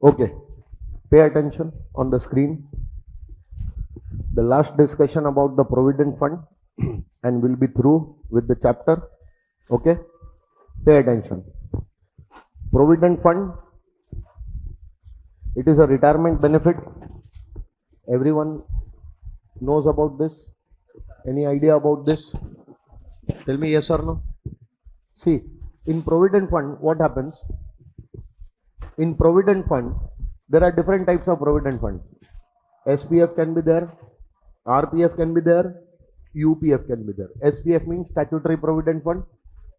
Okay, pay attention on the screen. The last discussion about the provident fund and we'll be through with the chapter. Okay, pay attention. Provident fund, it is a retirement benefit. Everyone knows about this. Any idea about this? Tell me yes or no. See, in provident fund, what happens? In provident fund, there are different types of provident funds. SPF can be there, RPF can be there, UPF can be there. SPF means statutory provident fund,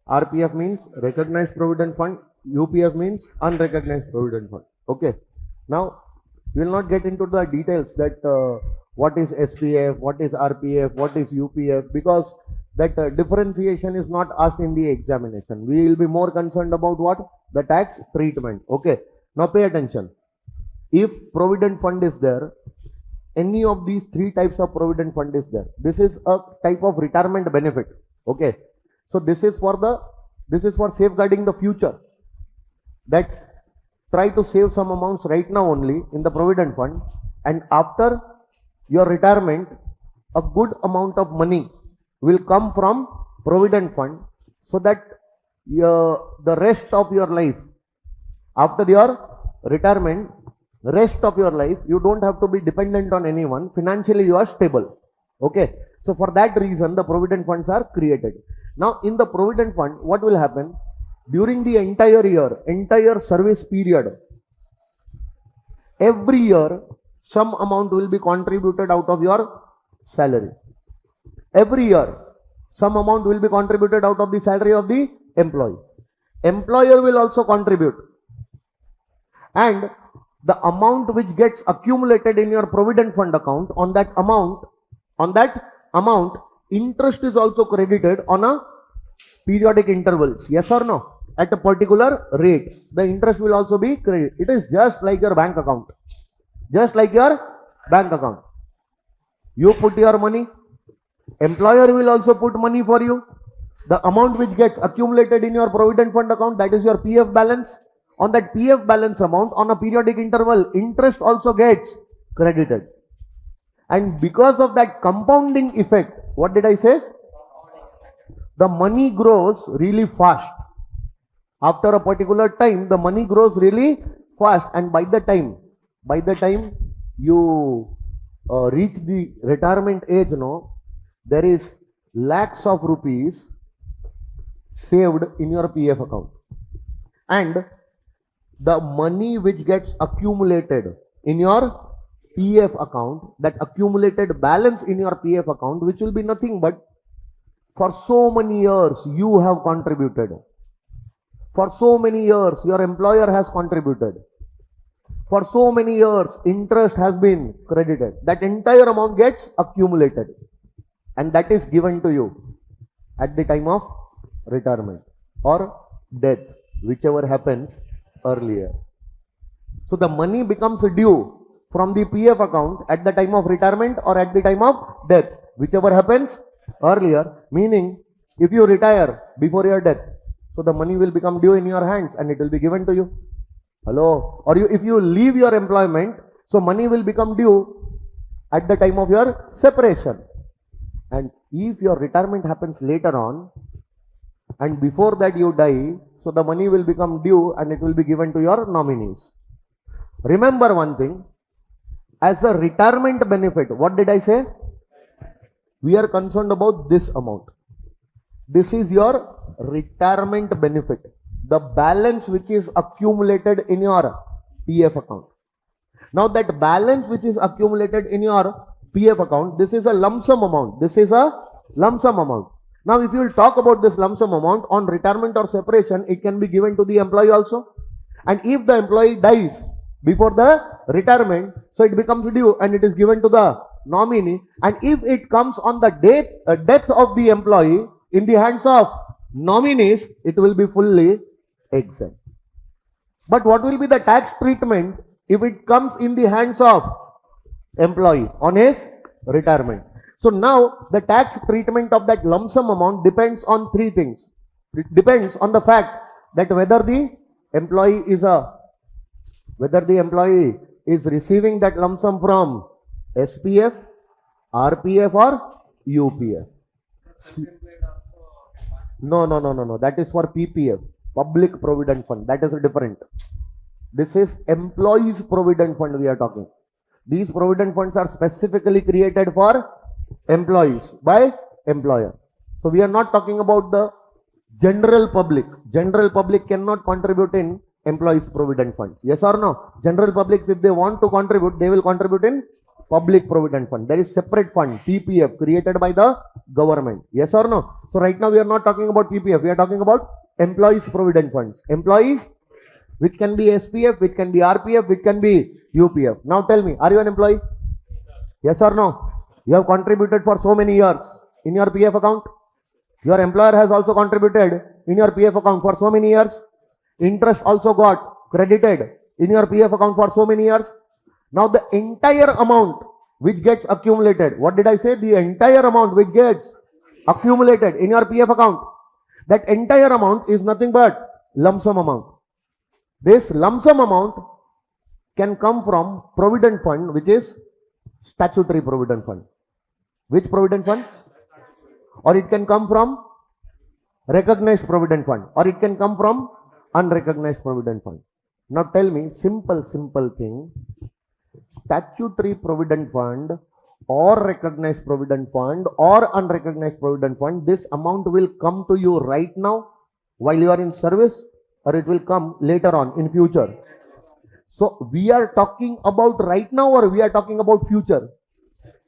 RPF means recognized provident fund, UPF means unrecognized provident fund. Okay. Now, we will not get into the details that what is SPF, what is RPF, what is UPF, because that differentiation is not asked in the examination. We will be more concerned about what? The tax treatment. Okay. Now pay attention. If provident fund is there, any of these three types of provident fund is there. This is a type of retirement benefit. Okay. So this is for safeguarding the future. That try to save some amounts right now only in the provident fund, and after your retirement, a good amount of money will come from provident fund, so that the rest of your life, after your retirement, rest of your life, you don't have to be dependent on anyone. Financially, you are stable. Okay. So for that reason, the provident funds are created. Now, in the provident fund, what will happen? During the entire year, entire service period, every year, some amount will be contributed out of your salary. Every year, some amount will be contributed out of the salary of the employee. Employer will also contribute. And the amount which gets accumulated in your provident fund account, on that amount, interest is also credited on a periodic intervals. Yes or no? At a particular rate, the interest will also be credited. It is just like your bank account. Just like your bank account. You put your money, employer will also put money for you. The amount which gets accumulated in your provident fund account, that is your PF balance. On that PF balance amount, on a periodic interval, interest also gets credited. And because of that compounding effect, what did I say? The money grows really fast. After a particular time, the money grows really fast, and by the time you reach the retirement age, there is lakhs of rupees saved in your PF account. And the money which gets accumulated in your PF account, that accumulated balance in your PF account, which will be nothing but for so many years you have contributed. For so many years your employer has contributed. For so many years interest has been credited. That entire amount gets accumulated, and that is given to you at the time of retirement or death, whichever happens earlier. So the money becomes due from the PF account at the time of retirement or at the time of death, whichever happens earlier. Meaning, if you retire before your death, so the money will become due in your hands and it will be given to you. Hello? Or if you leave your employment, so money will become due at the time of your separation. And if your retirement happens later on, and before that you die, so the money will become due and it will be given to your nominees. Remember one thing, as a retirement benefit, what did I say? We are concerned about this amount. This is your retirement benefit, the balance which is accumulated in your PF account. Now that balance which is accumulated in your PF account, this is a lump sum amount. This is a lump sum amount. Now, if you will talk about this lump sum amount on retirement or separation, it can be given to the employee also. And if the employee dies before the retirement, so it becomes due and it is given to the nominee. And if it comes on the death of the employee in the hands of nominees, it will be fully exempt. But what will be the tax treatment if it comes in the hands of employee on his retirement? So now the tax treatment of that lump sum amount depends on three things. It depends on the fact that whether the employee is a whether the employee is receiving that lump sum from SPF, RPF or UPF. No. That is for PPF, Public Provident Fund. That is different. This is Employees Provident Fund we are talking. These provident funds are specifically created for employees by employer. So we are not talking about the general public. General public cannot contribute in employees provident funds. Yes or no? General public, if they want to contribute, they will contribute in public provident fund. There is separate fund, PPF, created by the government. Yes or no? So right now we are not talking about PPF. We are talking about employees provident funds. Employees, which can be SPF, which can be RPF, which can be UPF. Now tell me, are you an employee? Yes or no? You have contributed for so many years in your PF account. Your employer has also contributed in your PF account for so many years. Interest also got credited in your PF account for so many years. Now the entire amount which gets accumulated, what did I say? The entire amount which gets accumulated in your PF account, that entire amount is nothing but lump sum amount. This lump sum amount can come from provident fund, which is statutory provident fund. Which provident fund? Or it can come from recognized provident fund, or it can come from unrecognized provident fund. Now tell me, simple thing, statutory provident fund or recognized provident fund or unrecognized provident fund, this amount will come to you right now while you are in service, or it will come later on in future. So we are talking about right now, or we are talking about future?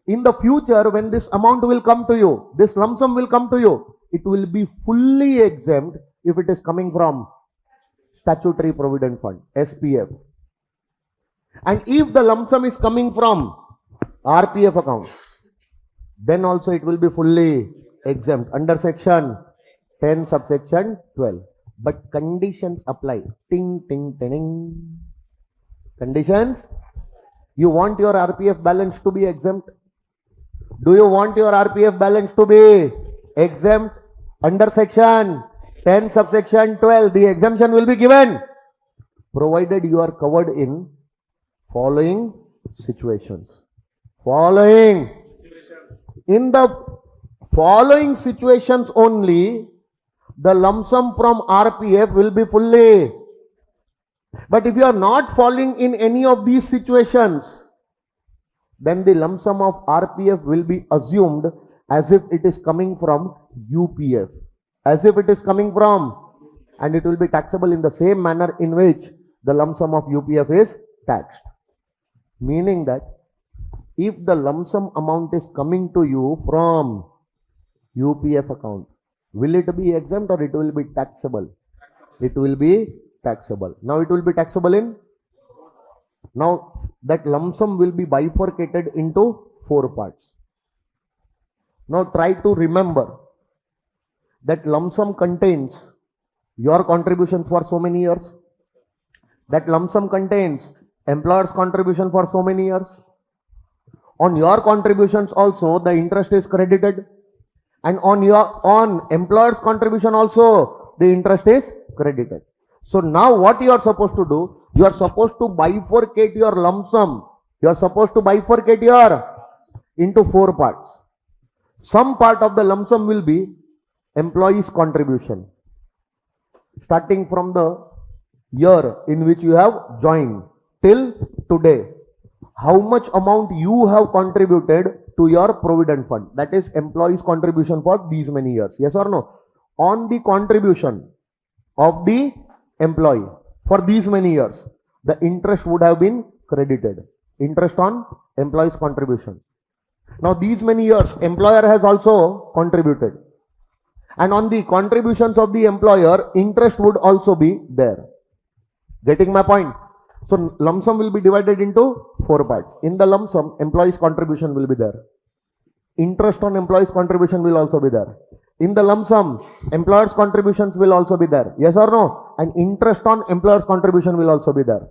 In the future, when this amount will come to you, this lump sum will come to you, it will be fully exempt if it is coming from statutory provident fund, SPF. And if the lump sum is coming from RPF account, then also it will be fully exempt under section 10 subsection 12. But conditions apply. Ting, ting, ting. Conditions. You want your RPF balance to be exempt? Do you want your RPF balance to be exempt? Under section 10 subsection 12, the exemption will be given, provided you are covered in following situations. In the following situations only, the lump sum from RPF will be fully. But if you are not falling in any of these situations, then the lump sum of RPF will be assumed as if it is coming from UPF. As if it is coming from, and it will be taxable in the same manner in which the lump sum of UPF is taxed. Meaning that if the lump sum amount is coming to you from UPF account, will it be exempt or it will be taxable? It will be taxable. Now it will be taxable in? Now that lump sum will be bifurcated into 4 parts. Now try to remember that lump sum contains your contributions for so many years. That lump sum contains employer's contribution for so many years. On your contributions also the interest is credited, and on employer's contribution also the interest is credited. So now what you are supposed to do? You are supposed to bifurcate your lump sum. You are supposed to bifurcate into 4 parts. Some part of the lump sum will be employee's contribution, starting from the year in which you have joined till today. How much amount you have contributed to your provident fund, that is employee's contribution for these many years. Yes or no? On the contribution of the employee for these many years, the interest would have been credited. Interest on employee's contribution. Now these many years employer has also contributed, and on the contributions of the employer interest would also be there. Getting my point? So lump sum will be divided into 4 parts. In the lump sum, employee's contribution will be there. Interest on employee's contribution will also be there. In the lump sum, employer's contributions will also be there. Yes or no? And interest on employer's contribution will also be there.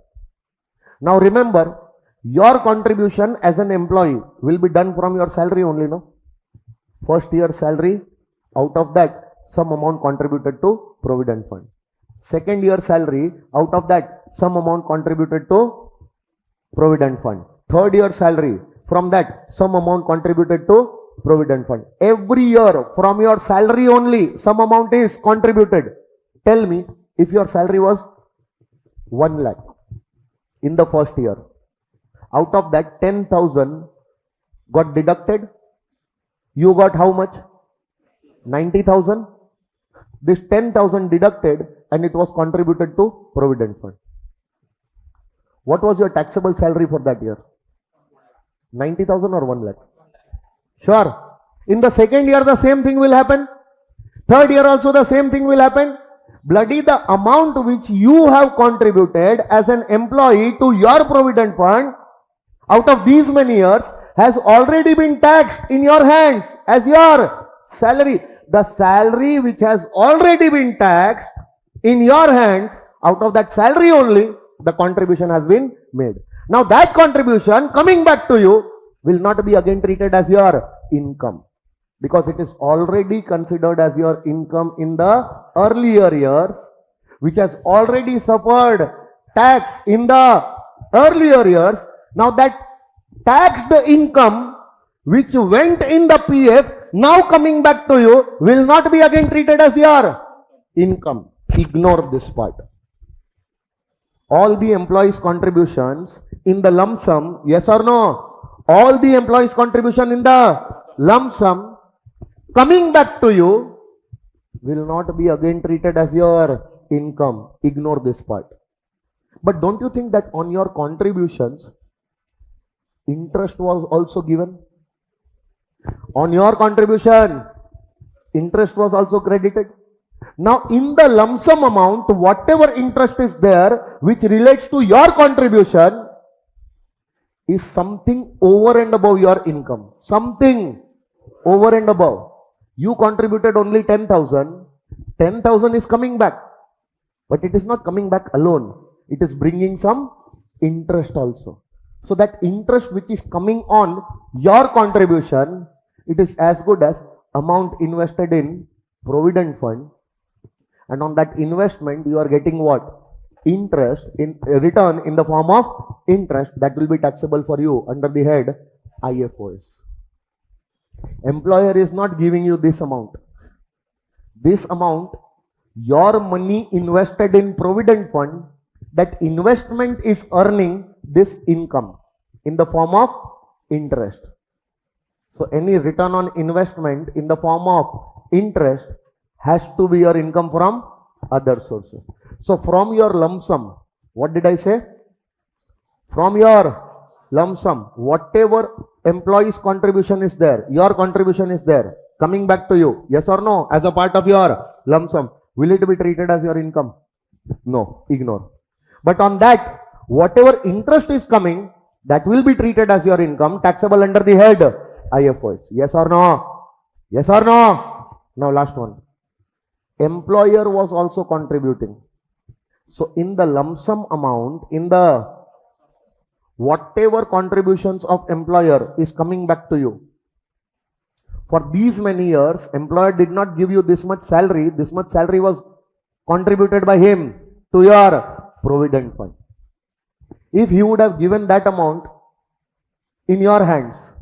Now remember, your contribution as an employee will be done from your salary only, no? First year salary, out of that some amount contributed to provident fund. second year salary, out of that some amount contributed to provident fund. Third year salary, from that some amount contributed to provident fund. Every year from your salary only some amount is contributed. Tell me, if your salary was 1 lakh in the first year, out of that 10,000 got deducted. You got how much? 90,000. This 10,000 deducted and it was contributed to provident fund. What was your taxable salary for that year? 90,000 or 1 lakh? Sure. In the second year the same thing will happen. Third year also the same thing will happen. Bloody the amount which you have contributed as an employee to your provident fund out of these many years has already been taxed in your hands as your salary. The salary which has already been taxed in your hands, out of that salary only, the contribution has been made. Now that contribution coming back to you will not be again treated as your income, because it is already considered as your income in the earlier years, which has already suffered tax in the earlier years. Now that taxed income which went in the PF, now coming back to you, will not be again treated as your income. Ignore this part. All the employees' contributions in the lump sum, yes or no? All the employees' contribution in the lump sum coming back to you will not be again treated as your income. Ignore this part. But don't you think that on your contributions, interest was also given? On your contribution, interest was also credited. Now in the lump sum amount, whatever interest is there which relates to your contribution is something over and above your income. Something over and above. You contributed only 10,000. 10,000 is coming back. But it is not coming back alone. It is bringing some interest also. So that interest which is coming on your contribution, it is as good as amount invested in provident fund, and on that investment you are getting what? Interest in return in the form of interest that will be taxable for you under the head IFOS. Employer is not giving you this amount. This amount, your money invested in provident fund, that investment is earning this income in the form of interest. So any return on investment in the form of interest has to be your income from other sources. So from your lump sum, what did I say? From your lump sum, whatever employee's contribution is there, your contribution is there, coming back to you, yes or no, as a part of your lump sum, will it be treated as your income? No, ignore. But on that, whatever interest is coming, that will be treated as your income, taxable under the head IFOS. Yes or no? Yes or no? Now last one. Employer was also contributing. So in the lump sum amount, in the whatever contributions of employer is coming back to you. For these many years, employer did not give you this much salary. This much salary was contributed by him to your provident fund. If he would have given that amount in your hands,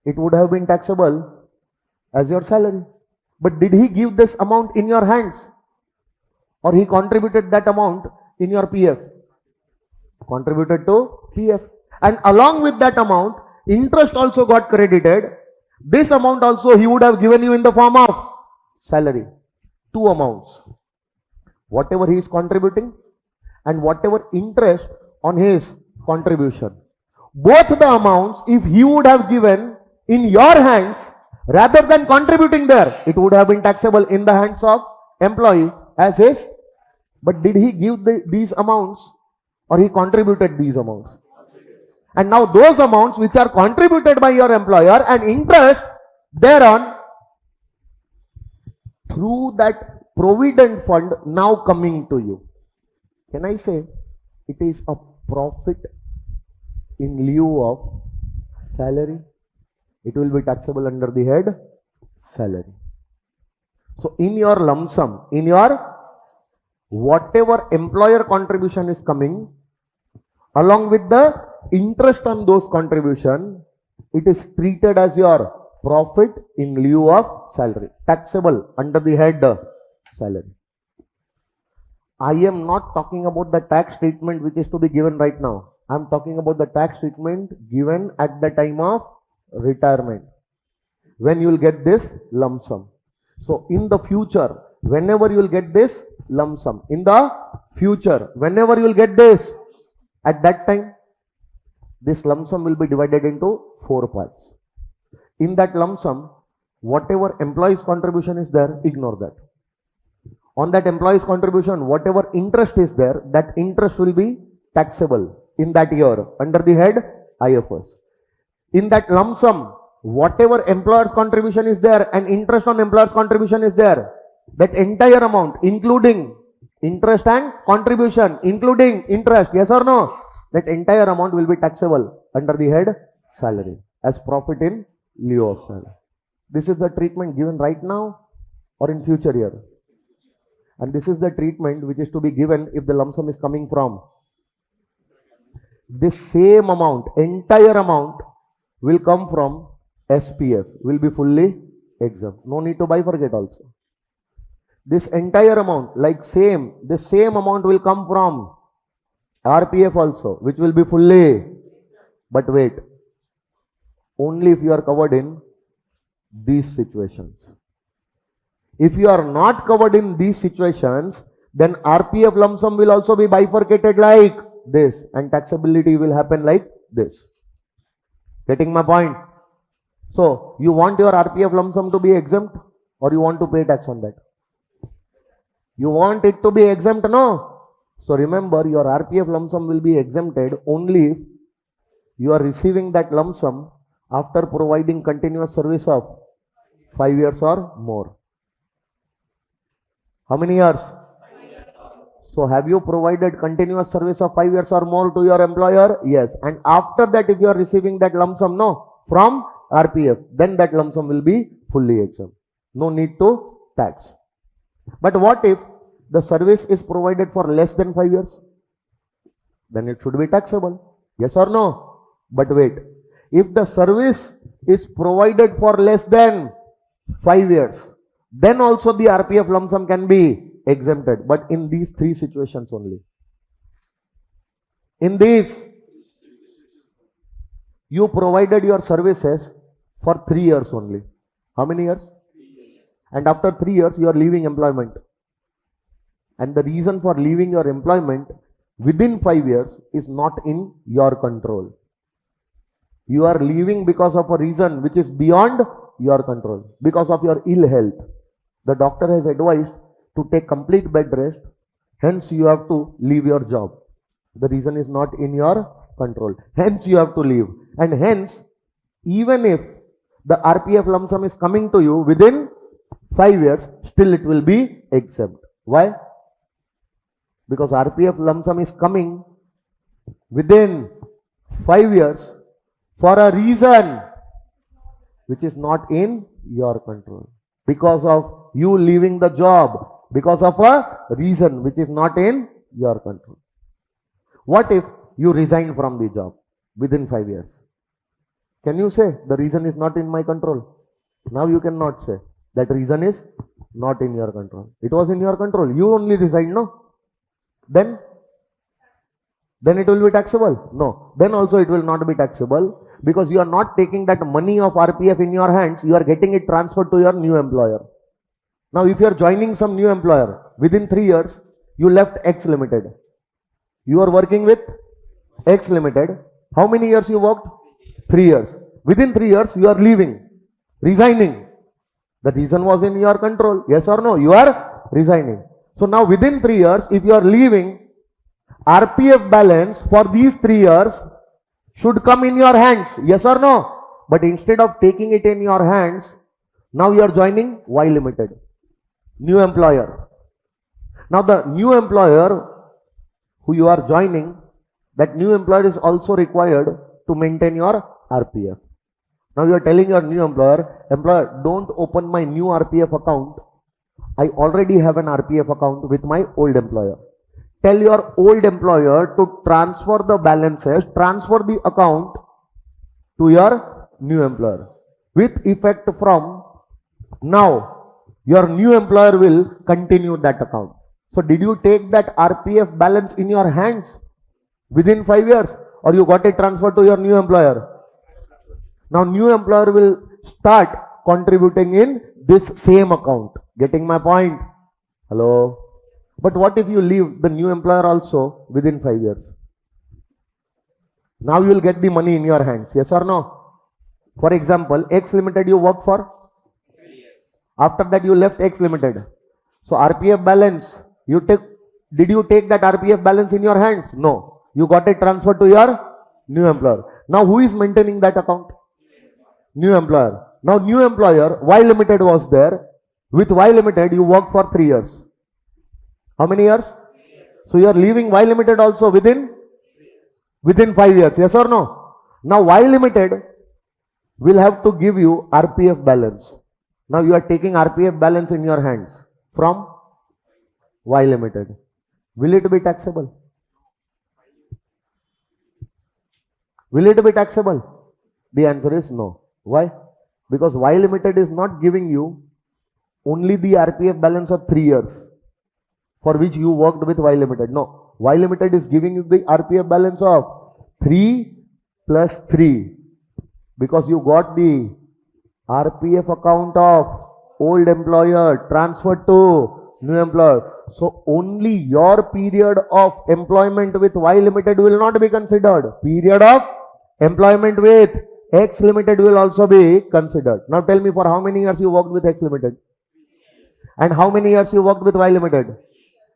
it would have been taxable as your salary. But did he give this amount in your hands? Or he contributed that amount in your PF? Contributed to PF. And along with that amount, interest also got credited. This amount also he would have given you in the form of salary. Two amounts. Whatever he is contributing and whatever interest on his contribution. Both the amounts, if he would have given in your hands rather than contributing there, it would have been taxable in the hands of employee as his. But did he give these amounts or he contributed these amounts? And now those amounts which are contributed by your employer and interest thereon, through that provident fund now coming to you. Can I say it is a profit in lieu of salary? It will be taxable under the head salary. So in your lump sum, in your whatever employer contribution is coming, along with the interest on those contribution, it is treated as your profit in lieu of salary, taxable under the head salary. I am not talking about the tax treatment which is to be given right now. I am talking about the tax treatment given at the time of retirement, when you will get this lump sum. So in the future, whenever you will get this lump sum, in the future, whenever you will get this, at that time, this lump sum will be divided into 4 parts. In that lump sum, whatever employee's contribution is there, ignore that. On that employee's contribution, whatever interest is there, that interest will be taxable in that year under the head IFRS. In that lump sum, whatever employer's contribution is there and interest on employer's contribution is there, that entire amount, including interest and contribution, including interest, yes or no, that entire amount will be taxable under the head salary as profit in lieu of salary. This is the treatment given right now or in future year. And this is the treatment which is to be given if the lump sum is coming from this same amount, entire amount will come from SPF, will be fully exempt. No need to bifurcate also. This entire amount, like the same amount will come from RPF also, which will be fully, but wait, only if you are covered in these situations. If you are not covered in these situations, then RPF lump sum will also be bifurcated like this and taxability will happen like this. Getting my point? So, you want your RPF lump sum to be exempt or you want to pay tax on that? You want it to be exempt, no? So, remember your RPF lump sum will be exempted only if you are receiving that lump sum after providing continuous service of 5 years or more. How many years? 5 years. So have you provided continuous service of 5 years or more to your employer? Yes. And after that, if you are receiving that lump sum, no, from RPF, then that lump sum will be fully exempt. No need to tax. But what if the service is provided for less than 5 years? Then it should be taxable. Yes or no? But wait, if the service is provided for less than 5 years, then also the RPF lump sum can be exempted, but in these 3 situations only. In these, you provided your services for 3 years only. How many years? 3 years. And after 3 years, you are leaving employment. And the reason for leaving your employment within 5 years is not in your control. You are leaving because of a reason which is beyond your control, because of your ill health. The doctor has advised to take complete bed rest, hence you have to leave your job. The reason is not in your control, hence you have to leave. And hence, even if the RPF lump sum is coming to you within 5 years, still it will be exempt. Why? Because RPF lump sum is coming within 5 years for a reason which is not in your control. Because of you leaving the job, because of a reason which is not in your control. What if you resign from the job within 5 years? Can you say the reason is not in my control? Now you cannot say that reason is not in your control. It was in your control. You only resigned, no? Then it will be taxable? No. Then also it will not be taxable, because you are not taking that money of RPF in your hands, you are getting it transferred to your new employer. Now if you are joining some new employer, within 3 years, you left X Limited. You are working with X Limited. How many years you worked? 3 years. Within 3 years, you are leaving, resigning. The reason was in your control. Yes or no? You are resigning. So now within 3 years, if you are leaving, RPF balance for these 3 years should come in your hands. Yes or no? But instead of taking it in your hands, now you are joining Y Limited, new employer. Now the new employer who you are joining, that new employer is also required to maintain your RPF. Now you are telling your new employer, don't open my new RPF account I already have an RPF account with my old employer. Tell your old employer to transfer the balances, transfer the account to your new employer. With effect from now, your new employer will continue that account. So did you take that RPF balance in your hands within 5 years, or you got it transferred to your new employer? Now new employer will start contributing in this same account. Getting my point? Hello? But what if you leave the new employer also within 5 years? Now you will get the money in your hands. Yes or no? For example, X Limited you worked for? 3 years. After that you left X Limited. So RPF balance, did you take that RPF balance in your hands? No. You got it transferred to your new employer. Now who is maintaining that account? New employer. Now new employer, Y Limited was there. With Y Limited you worked for 3 years. How many years? 3 years. So you are leaving Y Limited also within 5 years. Yes or no? Now Y Limited will have to give you RPF balance. Now you are taking RPF balance in your hands from Y Limited. Will it be taxable? Will it be taxable? The answer is no. Why? Because Y Limited is not giving you only the RPF balance of 3 years for which you worked with Y Limited. No. Y Limited is giving you the RPF balance of 3 plus 3 because you got the RPF account of old employer transferred to new employer. So only your period of employment with Y Limited will not be considered. Period of employment with X Limited will also be considered. Now tell me, for how many years you worked with X Limited? And how many years you worked with Y Limited?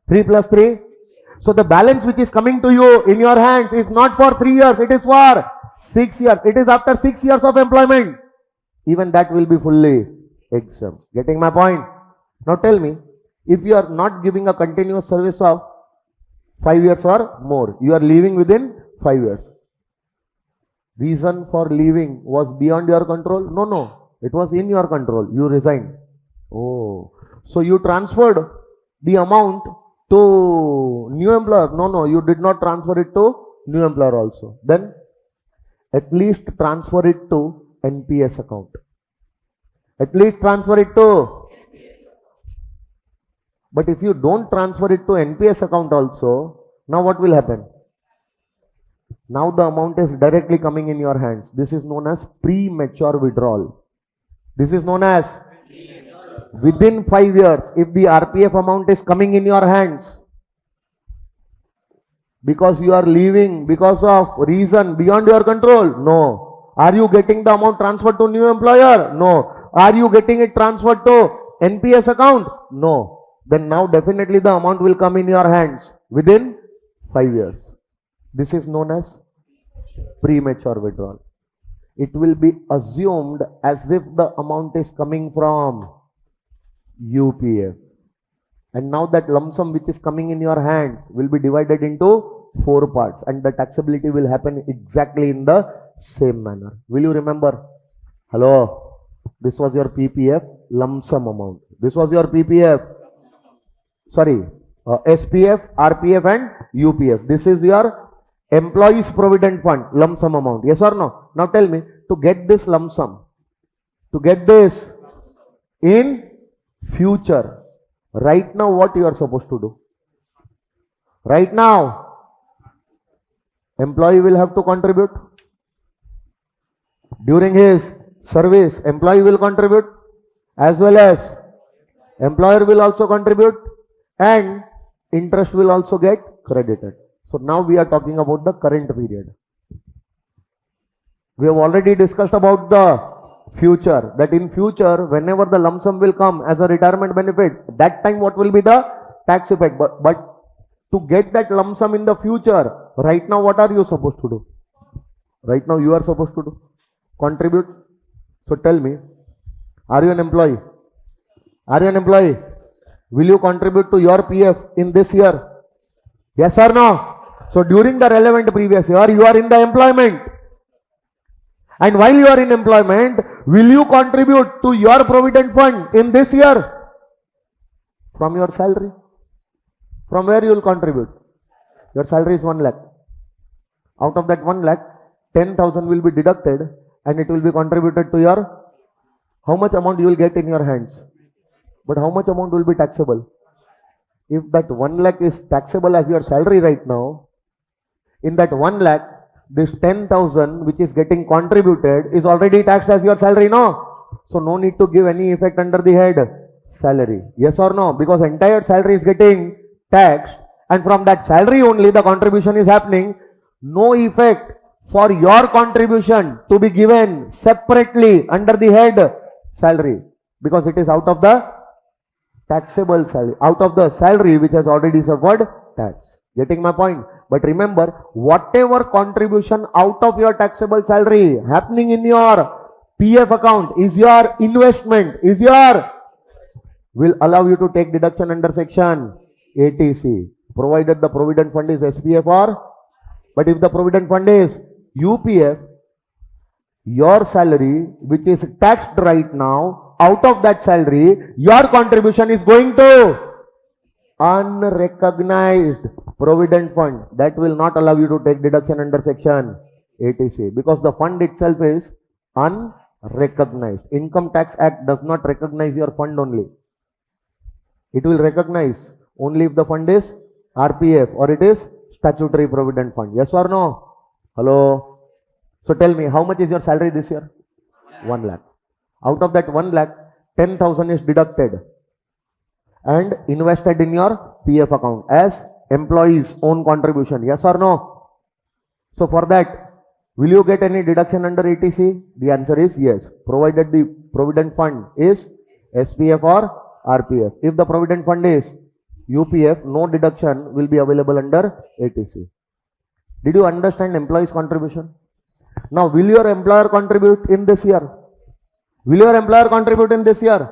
3 plus 3. So the balance which is coming to you in your hands is not for 3 years, it is for 6 years. It is after 6 years of employment. Even that will be fully exempt. Getting my point? Now tell me, if you are not giving a continuous service of 5 years or more, you are leaving within 5 years. Reason for leaving was beyond your control? No. It was in your control. You resigned. Oh. So you transferred the amount to new employer? No. You did not transfer it to new employer also. Then at least transfer it to NPS account. At least transfer it to. But if you don't transfer it to NPS account also, now what will happen? Now the amount is directly coming in your hands. This is known as premature withdrawal. This is known as within 5 years, if the RPF amount is coming in your hands, because you are leaving because of reason beyond your control? No. Are you getting the amount transferred to new employer? No. Are you getting it transferred to NPS account? No. Then now definitely the amount will come in your hands within 5 years. This is known as premature withdrawal. It will be assumed as if the amount is coming from UPF. And now that lump sum which is coming in your hands will be divided into 4 parts, and the taxability will happen exactly in the same manner. Will you remember? Hello? This was your PPF lump sum amount. This was your PPF. Sorry, SPF, RPF and UPF. This is your Employees Provident Fund lump sum amount. Yes or no? Now tell me, to get this lump sum, to get this in future, right now what you are supposed to do? Right now, employee will have to contribute. During his service, employee will contribute, as well as employer will also contribute, and interest will also get credited. So now we are talking about the current period. We have already discussed about the future, that in future, whenever the lump sum will come as a retirement benefit, that time what will be the tax effect? But to get that lump sum in the future, right now what are you supposed to do? Right now you are supposed to do contribute. So tell me, are you an employee? Are you an employee? Will you contribute to your PF in this year? Yes or no? So during the relevant previous year, you are in the employment. And while you are in employment, will you contribute to your provident fund in this year? From your salary. From where you will contribute? Your salary is 1 lakh. Out of that 1 lakh, 10,000 will be deducted and it will be contributed to your, how much amount you will get in your hands? But how much amount will be taxable? If that 1 lakh is taxable as your salary right now, in that 1 lakh, this 10,000 which is getting contributed is already taxed as your salary, no? So no need to give any effect under the head salary. Yes or no? Because entire salary is getting taxed and from that salary only the contribution is happening. No effect for your contribution to be given separately under the head salary because it is out of the taxable salary, out of the salary which has already suffered tax. Getting my point? But remember, whatever contribution out of your taxable salary happening in your PF account is your investment, will allow you to take deduction under section 80C, provided the provident fund is SPF or, but if the provident fund is UPF, your salary which is taxed right now, out of that salary, your contribution is going to unrecognized provident fund. That will not allow you to take deduction under section 80C because the fund itself is unrecognized. Income Tax Act does not recognize your fund only. It will recognize only if the fund is RPF or it is statutory provident fund. Yes or no? Hello? So tell me, how much is your salary this year? 1 lakh. Out of that 1 lakh, 10,000 is deducted and invested in your PF account as employee's own contribution. Yes or no? So for that, will you get any deduction under 80C? The answer is yes, provided the provident fund is SPF or RPF. If the provident fund is UPF, no deduction will be available under 80C. Did you understand employee's contribution? Now, will your employer contribute in this year? Will your employer contribute in this year?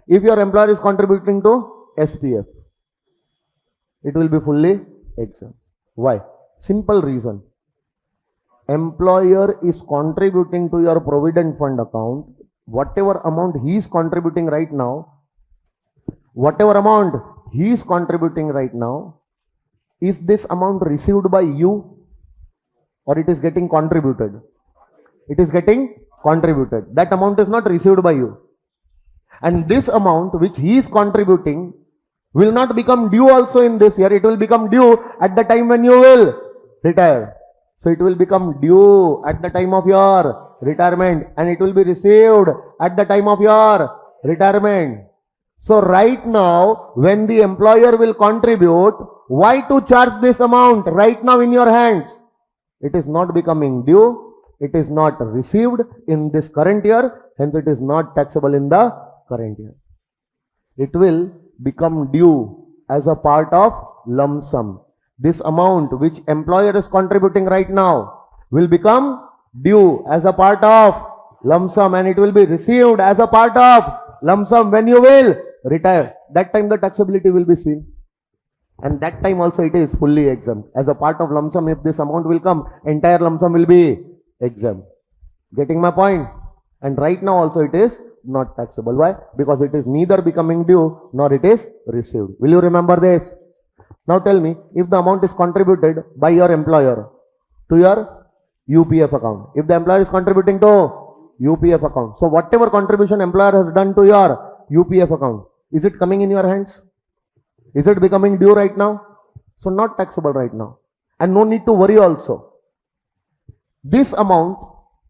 If your employer is contributing to SPF, it will be fully exempt. Why? Simple reason. Employer is contributing to your provident fund account. Whatever amount he is contributing right now, is this amount received by you or it is getting contributed? It is getting contributed. That amount is not received by you. And this amount which he is contributing will not become due also in this year. It will become due at the time when you will retire. So it will become due at the time of your retirement and it will be received at the time of your retirement. So right now, when the employer will contribute, why to charge this amount right now in your hands? It is not becoming due. It is not received in this current year. Hence, it is not taxable in the current year. It will become due as a part of lump sum. This amount which employer is contributing right now will become due as a part of lump sum and it will be received as a part of lump sum when you will retire. That time the taxability will be seen. And that time also it is fully exempt. As a part of lump sum, if this amount will come, entire lump sum will be exempt. Getting my point? And right now also it is not taxable. Why? Because it is neither becoming due nor it is received. Will you remember this? Now tell me, if the amount is contributed by your employer to your UPF account, if the employer is contributing to UPF account, so whatever contribution employer has done to your UPF account, is it coming in your hands? Is it becoming due right now? So not taxable right now. And no need to worry also. This amount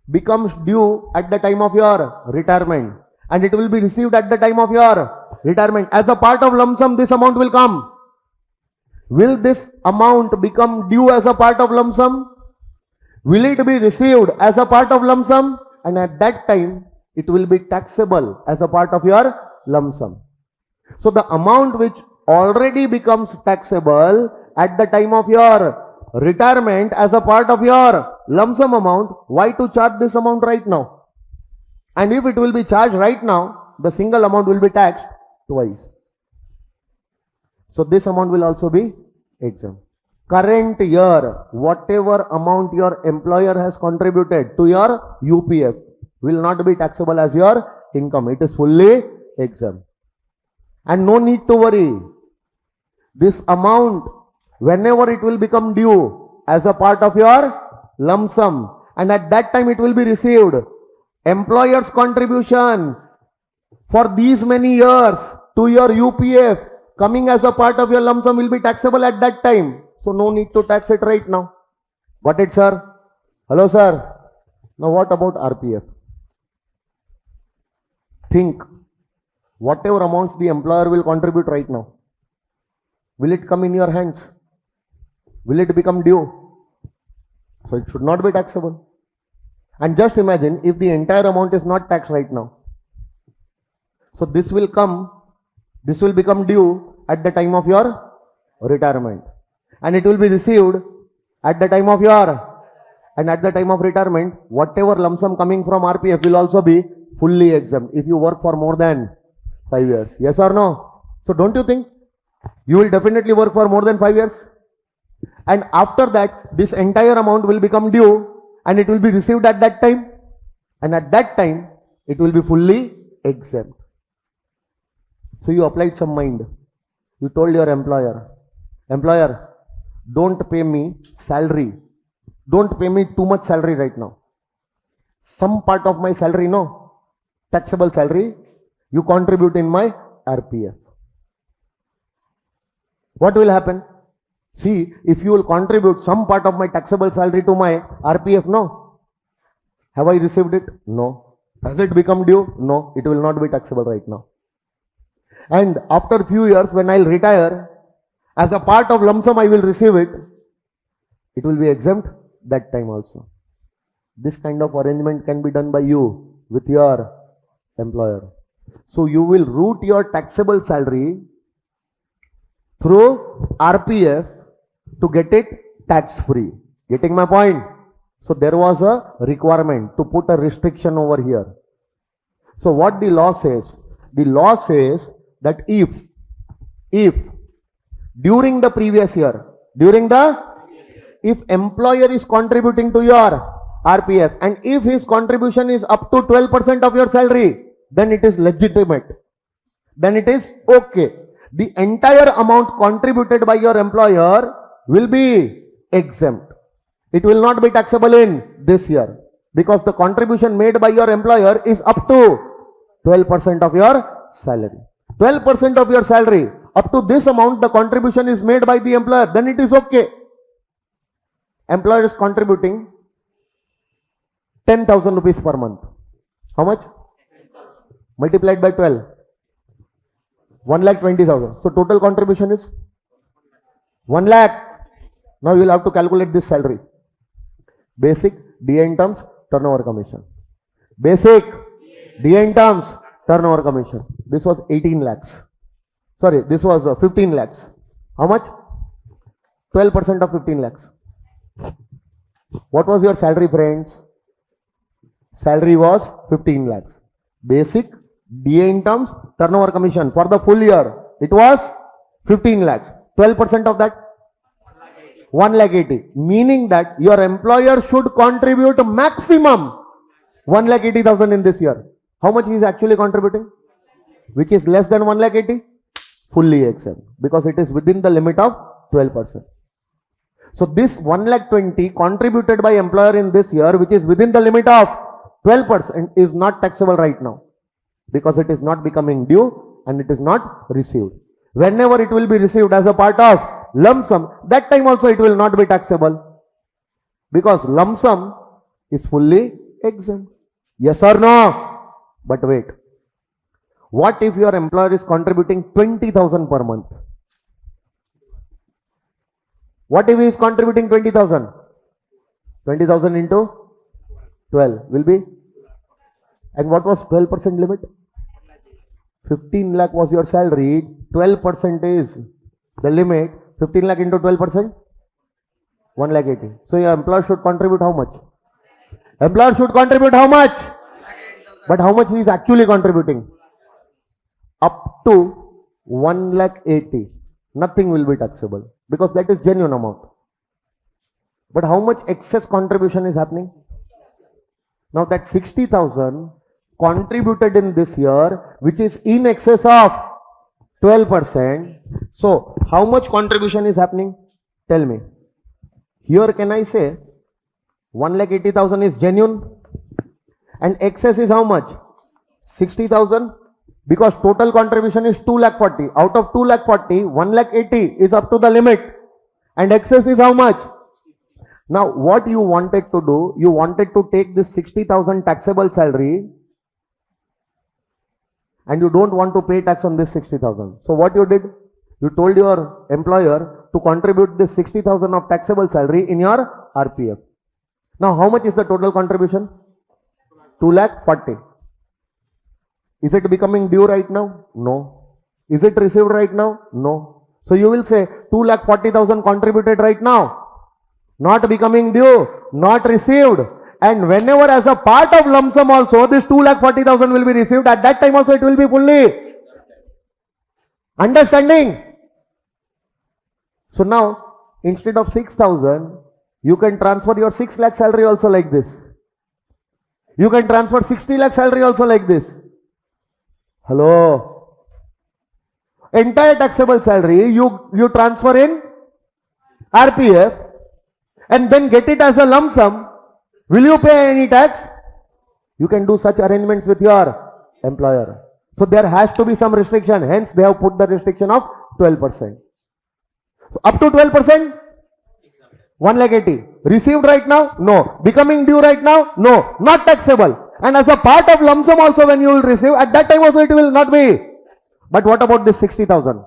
becomes due at the time of your retirement and it will be received at the time of your retirement. As a part of lump sum, this amount will come. Will this amount become due as a part of lump sum? Will it be received as a part of lump sum? And at that time, it will be taxable as a part of your lump sum. So the amount which already becomes taxable at the time of your retirement as a part of your lump sum amount, why to charge this amount right now? And if it will be charged right now, the single amount will be taxed twice. So this amount will also be exempt. Current year, whatever amount your employer has contributed to your UPF will not be taxable as your income. It is fully exempt. And no need to worry. This amount, whenever it will become due as a part of your lump sum, and at that time it will be received. Employer's contribution for these many years to your UPF coming as a part of your lump sum will be taxable at that time. So no need to tax it right now. Got it, sir? Hello, sir. Now what about RPF? Think, whatever amounts the employer will contribute right now, will it come in your hands? Will it become due? So it should not be taxable. And just imagine if the entire amount is not taxed right now. So this will become due at the time of your retirement. And it will be received at the time of retirement, whatever lump sum coming from RPF will also be fully exempt if you work for more than 5 years. Yes or no? So don't you think you will definitely work for more than 5 years? And after that, this entire amount will become due and it will be received at that time. And at that time, it will be fully exempt. So you applied some mind. You told your employer, don't pay me salary. Don't pay me too much salary right now. Some part of my salary, no, taxable salary, you contribute in my RPF. What will happen? See, if you will contribute some part of my taxable salary to my RPF, no. Have I received it? No. Has it become due? No. It will not be taxable right now. And after a few years, when I'll retire, as a part of lump sum I will receive it. It will be exempt that time also. This kind of arrangement can be done by you with your employer. So you will route your taxable salary through RPF to get it tax free. Getting my point? So there was a requirement to put a restriction over here. So what the law says? The law says that if during the previous year, if employer is contributing to your RPF and if his contribution is up to 12% of your salary, then it is legitimate. Then it is okay. The entire amount contributed by your employer will be exempt. It will not be taxable in this year because the contribution made by your employer is up to 12% of your salary. 12% of your salary, up to this amount the contribution is made by the employer, then it is okay. Employer is contributing 10,000 rupees per month. How much? Multiplied by 12. 1,20,000. So total contribution is 1 lakh. Now you will have to calculate this salary. Basic DA in terms, turnover commission. Basic DA in terms, turnover commission. This was 18 lakhs. Sorry, this was 15 lakhs. How much? 12% of 15 lakhs. What was your salary, friends? Salary was 15 lakhs. Basic DA in terms, turnover commission for the full year. It was 15 lakhs. 12% of that? 1,80,000. Meaning that your employer should contribute maximum 1,80,000 in this year. How much he is actually contributing? Which is less than 1,80,000? Fully exempt because it is within the limit of 12%. So this 1,20,000 contributed by employer in this year, which is within the limit of 12%, is not taxable right now because it is not becoming due and it is not received. Whenever it will be received as a part of lump sum, that time also it will not be taxable because lump sum is fully exempt. Yes or no? But wait, what if your employer is contributing 20,000 per month? What if he is contributing 20,000? 20,000 into 12 will be? And what was 12% limit? 15 lakh was your salary, 12% is the limit. 15 lakh into 12%? 1,80,000. So your employer should contribute how much? Employer should contribute how much? But how much he is actually contributing? Up to 1,80,000. Nothing will be taxable because that is genuine amount. But how much excess contribution is happening? Now that 60,000 contributed in this year, which is in excess of 12%. So how much contribution is happening? Tell me. Here can I say 1,80,000 is genuine and excess is how much? 60,000, because total contribution is 2,40,000. Out of 2,40,000, 1,80,000 is up to the limit and excess is how much? Now what you wanted to do, you wanted to take this 60,000 taxable salary and you don't want to pay tax on this 60,000. So what you did? You told your employer to contribute this 60,000 of taxable salary in your RPF. Now how much is the total contribution? 2,40,000. Is it becoming due right now? No. Is it received right now? No. So you will say 2,40,000 contributed right now, not becoming due, not received. And whenever as a part of lump sum also this 2,40,000 will be received, at that time also it will be fully understanding. So now instead of 6,000, you can transfer your 6 lakh salary also like this. You can transfer 60 lakh salary also like this. Hello. Entire taxable salary you transfer in RPF and then get it as a lump sum. Will you pay any tax? You can do such arrangements with your employer. So there has to be some restriction. Hence they have put the restriction of 12%. So up to 12%, 1,80,000. Received right now? No. Becoming due right now? No. Not taxable. And as a part of lump sum also when you will receive, at that time also it will not be. But what about this 60,000?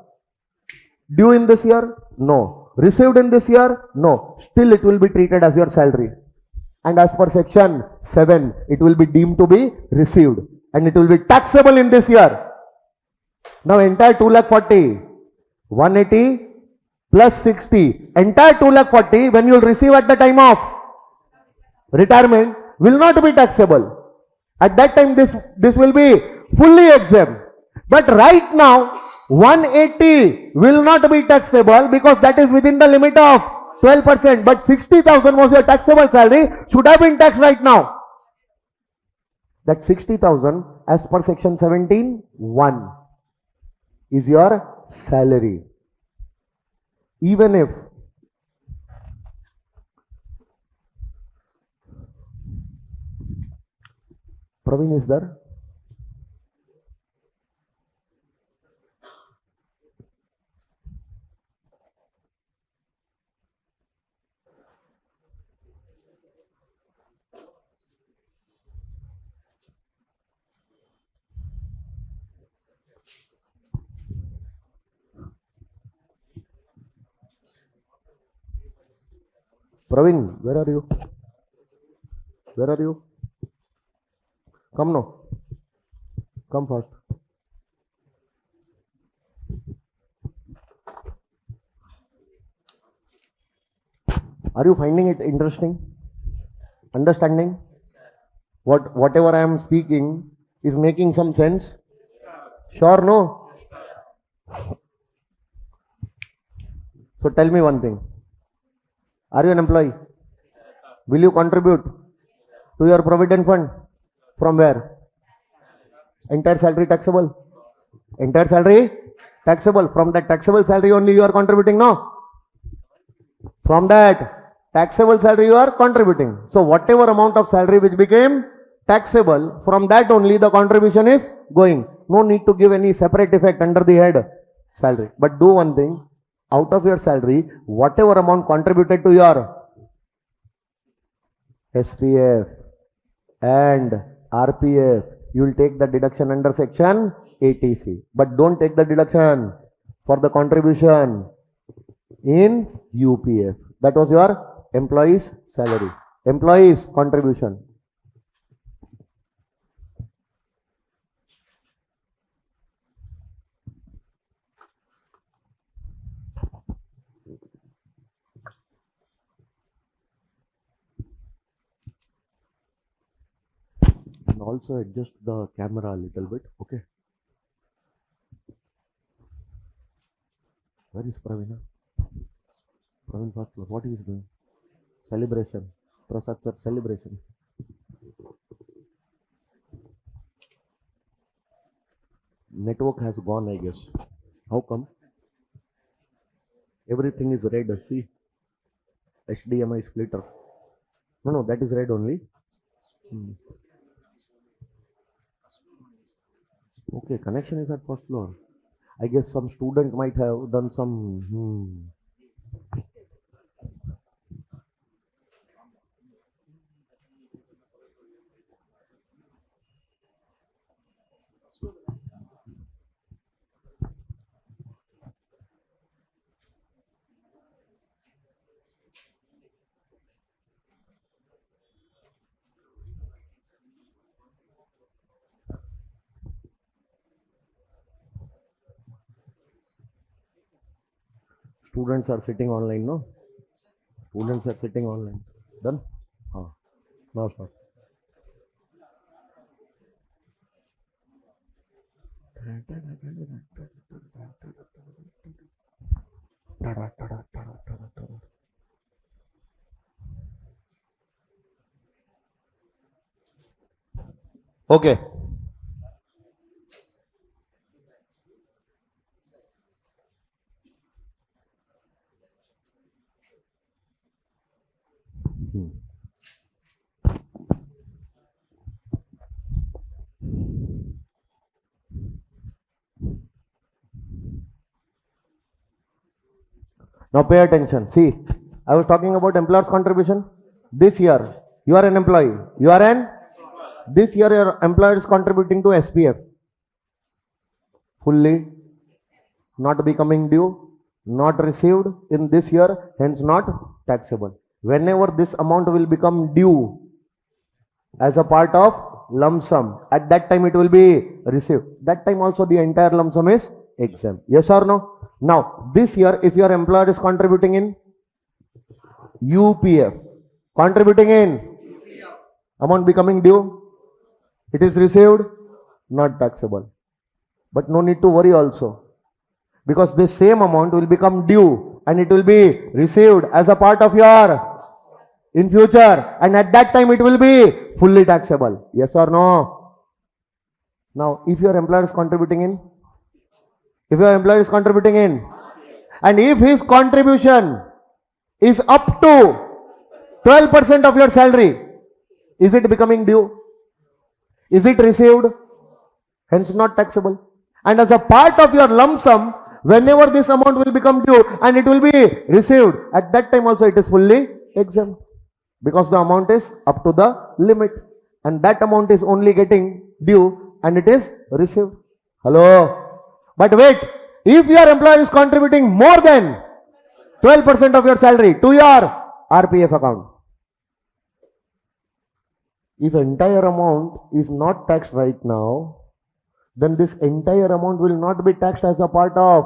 Due in this year? No. Received in this year? No. Still it will be treated as your salary. And as per section 7, it will be deemed to be received. And it will be taxable in this year. Now entire 2,40,000, 180 plus 60, entire 2,40,000 when you will receive at the time of retirement will not be taxable. At that time this will be fully exempt. But right now 180 will not be taxable because that is within the limit of 12%. But 60,000 was your taxable salary, should have been taxed right now. That 60,000 as per section 17(1) is your salary. Even if Praveen is there? Praveen, where are you? Where are you? Come now. Come fast. Are you finding it interesting? Understanding? Whatever I am speaking is making some sense? Sure, no? So tell me one thing. Are you an employee? Will you contribute to your provident fund? From where? Entire salary taxable? Entire salary taxable. From that taxable salary only you are contributing, no? From that taxable salary you are contributing. So whatever amount of salary which became taxable, from that only the contribution is going. No need to give any separate effect under the head salary. But do one thing, out of your salary, whatever amount contributed to your SPF and RPF, you will take the deduction under section 80C. But don't take the deduction for the contribution in UPF. That was your employee's salary, employee's contribution. And also adjust the camera a little bit, okay? Where is Pravina? Praveen first floor. What he is doing? Celebration. Prasad sir, celebration. Network has gone, I guess. How come? Everything is red. See, HDMI splitter. No, that is red only. Okay, connection is at first floor. I guess some student might have done some. Students are sitting online, no? Students are sitting online. Done? Now start. Okay. Now pay attention. See, I was talking about employer's contribution. This year, you are an employee. This year your employer is contributing to SPF. Fully, not becoming due, not received in this year, hence not taxable. Whenever this amount will become due as a part of lump sum, at that time it will be received. That time also the entire lump sum is exempt. Yes or no? Now, this year, if your employer is contributing in UPF, contributing in amount becoming due, it is received, not taxable. But no need to worry also, because this same amount will become due and it will be received as a part of your in future, and at that time it will be fully taxable. Yes or no? Now, if your employer is contributing in, and if his contribution is up to 12% of your salary, is it becoming due? Is it received? Hence not taxable. And as a part of your lump sum, whenever this amount will become due and it will be received, at that time also it is fully exempt, because the amount is up to the limit, and that amount is only getting due and it is received. Hello? But wait, if your employer is contributing more than 12% of your salary to your RPF account, if entire amount is not taxed right now, then this entire amount will not be taxed as a part of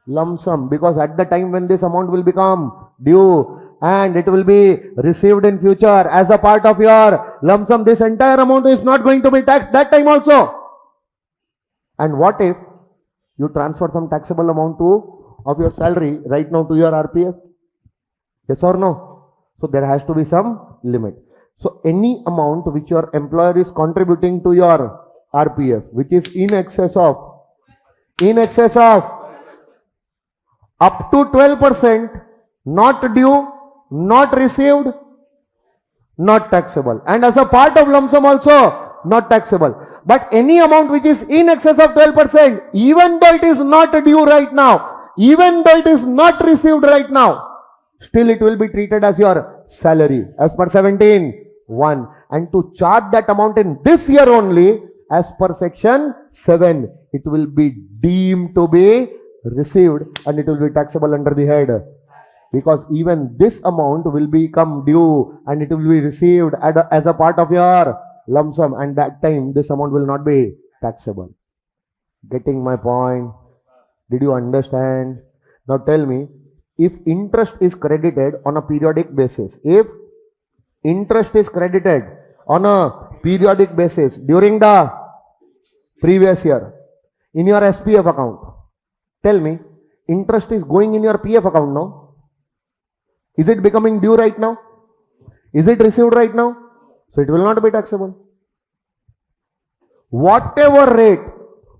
lump sum, because at the time when this amount will become due and it will be received in future as a part of your lump sum, this entire amount is not going to be taxed that time also. And what if you transfer some taxable amount of your salary right now to your RPF? Yes or no? So there has to be some limit. So any amount which your employer is contributing to your RPF, which is in excess of up to 12%, not due, not received, not taxable. And as a part of lump sum also, not taxable. But any amount which is in excess of 12%, even though it is not due right now, even though it is not received right now, still it will be treated as your salary as per 17(1). And to charge that amount in this year only, as per section 7, it will be deemed to be received and it will be taxable under the head, because even this amount will become due and it will be received as a part of your lump sum, and that time this amount will not be taxable. Getting my point? Did you understand? Now tell me, if interest is credited on a periodic basis, during the previous year in your SPF account, tell me, interest is going in your PF account now. Is it becoming due right now? Is it received right now? So it will not be taxable. Whatever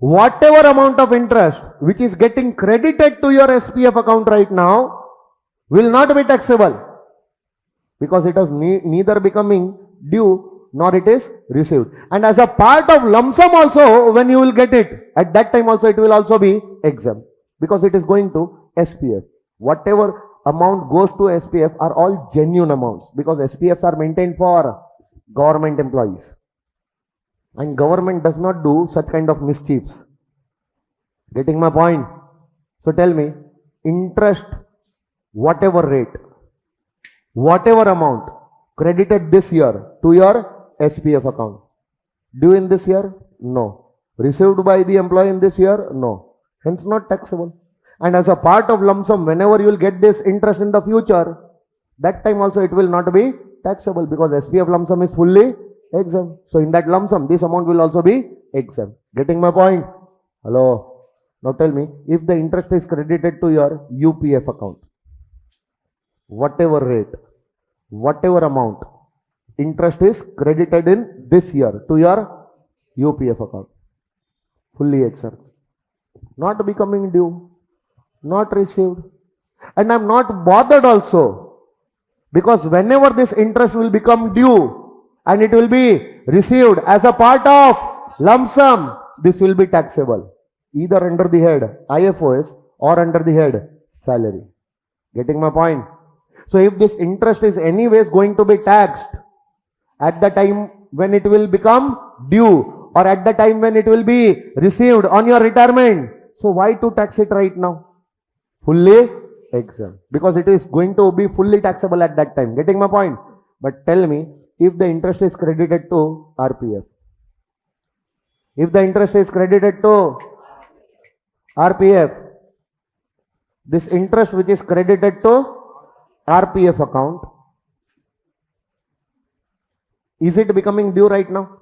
whatever amount of interest which is getting credited to your SPF account right now will not be taxable, because it is neither becoming due nor it is received. And as a part of lump sum also, when you will get it, at that time also it will also be exempt, because it is going to SPF. Whatever amount goes to SPF are all genuine amounts, because SPFs are maintained for government employees. And government does not do such kind of mischiefs. Getting my point? So tell me, interest, whatever rate, whatever amount credited this year to your SPF account, due in this year? No. Received by the employee in this year? No. Hence not taxable. And as a part of lump sum, whenever you will get this interest in the future, that time also it will not be taxable, because SPF lump sum is fully exempt. So in that lump sum, this amount will also be exempt. Getting my point? Hello. Now tell me, if the interest is credited to your UPF account, whatever rate, whatever amount, interest is credited in this year to your UPF account, fully exempt, not becoming due, not received. And I am not bothered also, because whenever this interest will become due and it will be received as a part of lump sum, this will be taxable, either under the head IFOS or under the head salary. Getting my point? So if this interest is anyways going to be taxed at the time when it will become due, or at the time when it will be received on your retirement, so why to tax it right now? Fully exempt, because it is going to be fully taxable at that time. Getting my point? But tell me, if the interest is credited to RPF, if the interest is credited to RPF, this interest which is credited to RPF account, is it becoming due right now?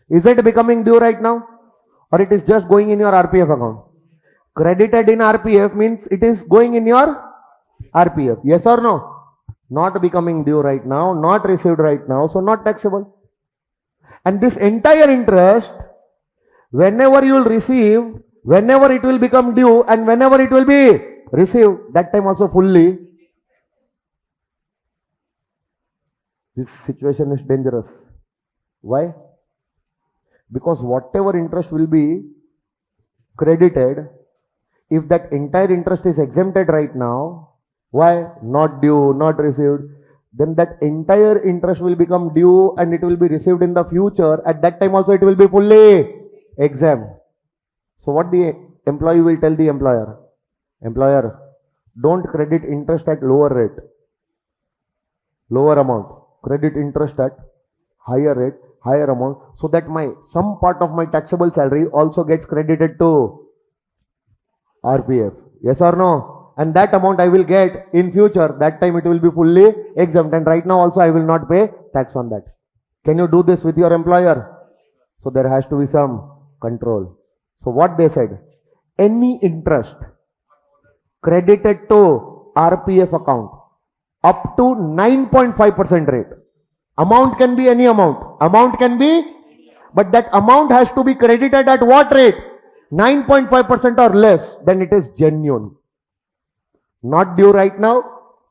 Is it becoming due right now? Or it is just going in your RPF account? Credited in RPF means it is going in your RPF. Yes or no? Not becoming due right now, not received right now, so not taxable. And this entire interest, whenever you will receive, whenever it will become due, and whenever it will be received, that time also fully. This situation is dangerous. Why? Because whatever interest will be credited, if that entire interest is exempted right now, why? Not due, not received, then that entire interest will become due and it will be received in the future. At that time also it will be fully exempt. So what the employee will tell the employer? Employer, don't credit interest at lower rate, lower amount. Credit interest at higher rate, higher amount, so that some part of my taxable salary also gets credited to RPF. Yes or no? And that amount I will get in future. That time it will be fully exempt, and right now also I will not pay tax on that. Can you do this with your employer? So there has to be some control. So what they said, any interest credited to RPF account up to 9.5% rate. Amount can be any amount. Amount can be, but that amount has to be credited at what rate? 9.5% or less. Then it is genuine. Not due right now,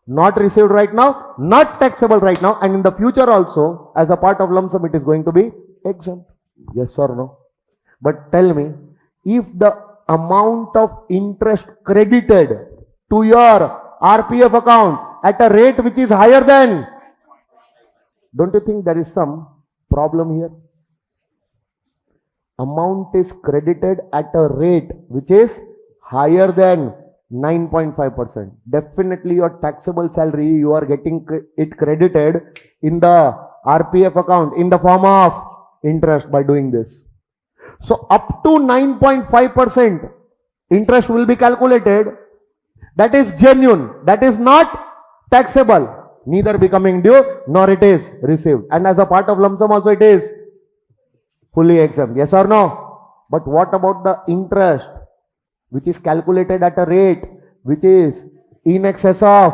not received right now, not taxable right now, and in the future also, as a part of lump sum, it is going to be exempt. Yes or no? But tell me, if the amount of interest credited to your RPF account at a rate which is higher than, don't you think there is some problem here? Amount is credited at a rate which is higher than 9.5%. Definitely your taxable salary, you are getting it credited in the RPF account in the form of interest by doing this. So up to 9.5% interest will be calculated. That is genuine. That is not taxable. Neither becoming due nor it is received. And as a part of lump sum also it is fully exempt. Yes or no? But what about the interest which is calculated at a rate which is in excess of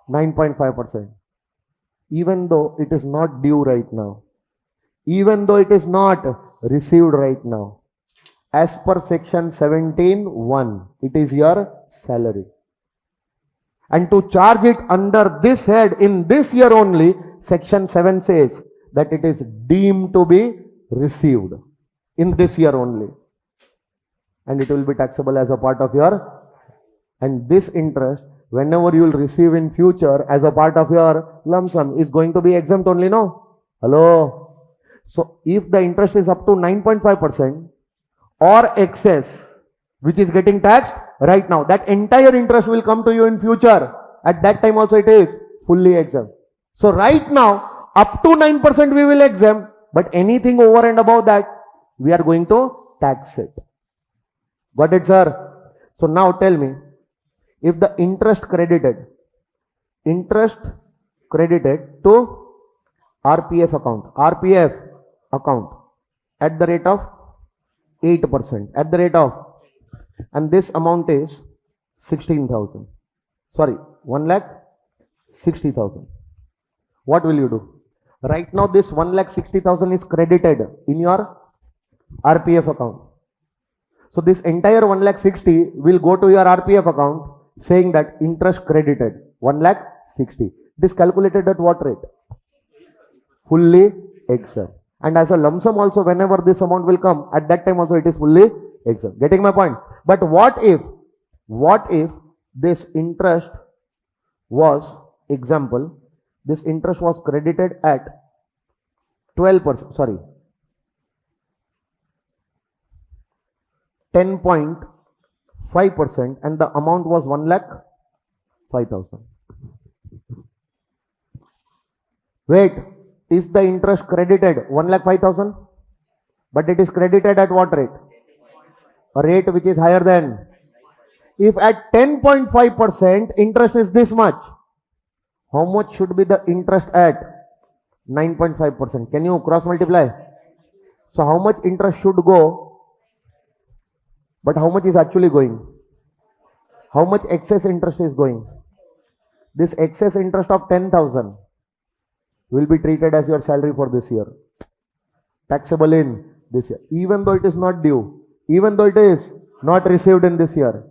9.5%? Even though it is not due right now, even though it is not received right now, as per section 17(1), it is your salary. And to charge it under this head in this year only, section 7 says that it is deemed to be received in this year only. And it will be taxable as a part of your, and this interest, whenever you will receive in future as a part of your lump sum, is going to be exempt only, no? Hello? So if the interest is up to 9.5% or excess, which is getting taxed right now, that entire interest will come to you in future. At that time also it is fully exempt. So right now, up to 9% we will exempt, but anything over and above that, we are going to tax it. Got it, sir? So now tell me, if the interest credited to RPF account at the rate of 8%, and this amount is 16,000. Sorry, 1,60,000. What will you do? Right now this 1,60,000 is credited in your RPF account. So this entire 1,60,000 will go to your RPF account saying that interest credited 1,60,000. It is calculated at what rate? Fully exempt. And as a lump sum also, whenever this amount will come, at that time also it is fully exempt. Getting my point? But what if this interest was, example, this interest was credited at 12%, sorry, 10.5%, and the amount was 1,05,000. Wait, is the interest credited 1,05,000? But it is credited at what rate? A rate which is higher than. If at 10.5% interest is this much, how much should be the interest at 9.5%? Can you cross multiply? So how much interest should go, but how much is actually going? How much excess interest is going? This excess interest of 10,000 will be treated as your salary for this year, taxable in this year, even though it is not due, even though it is not received in this year.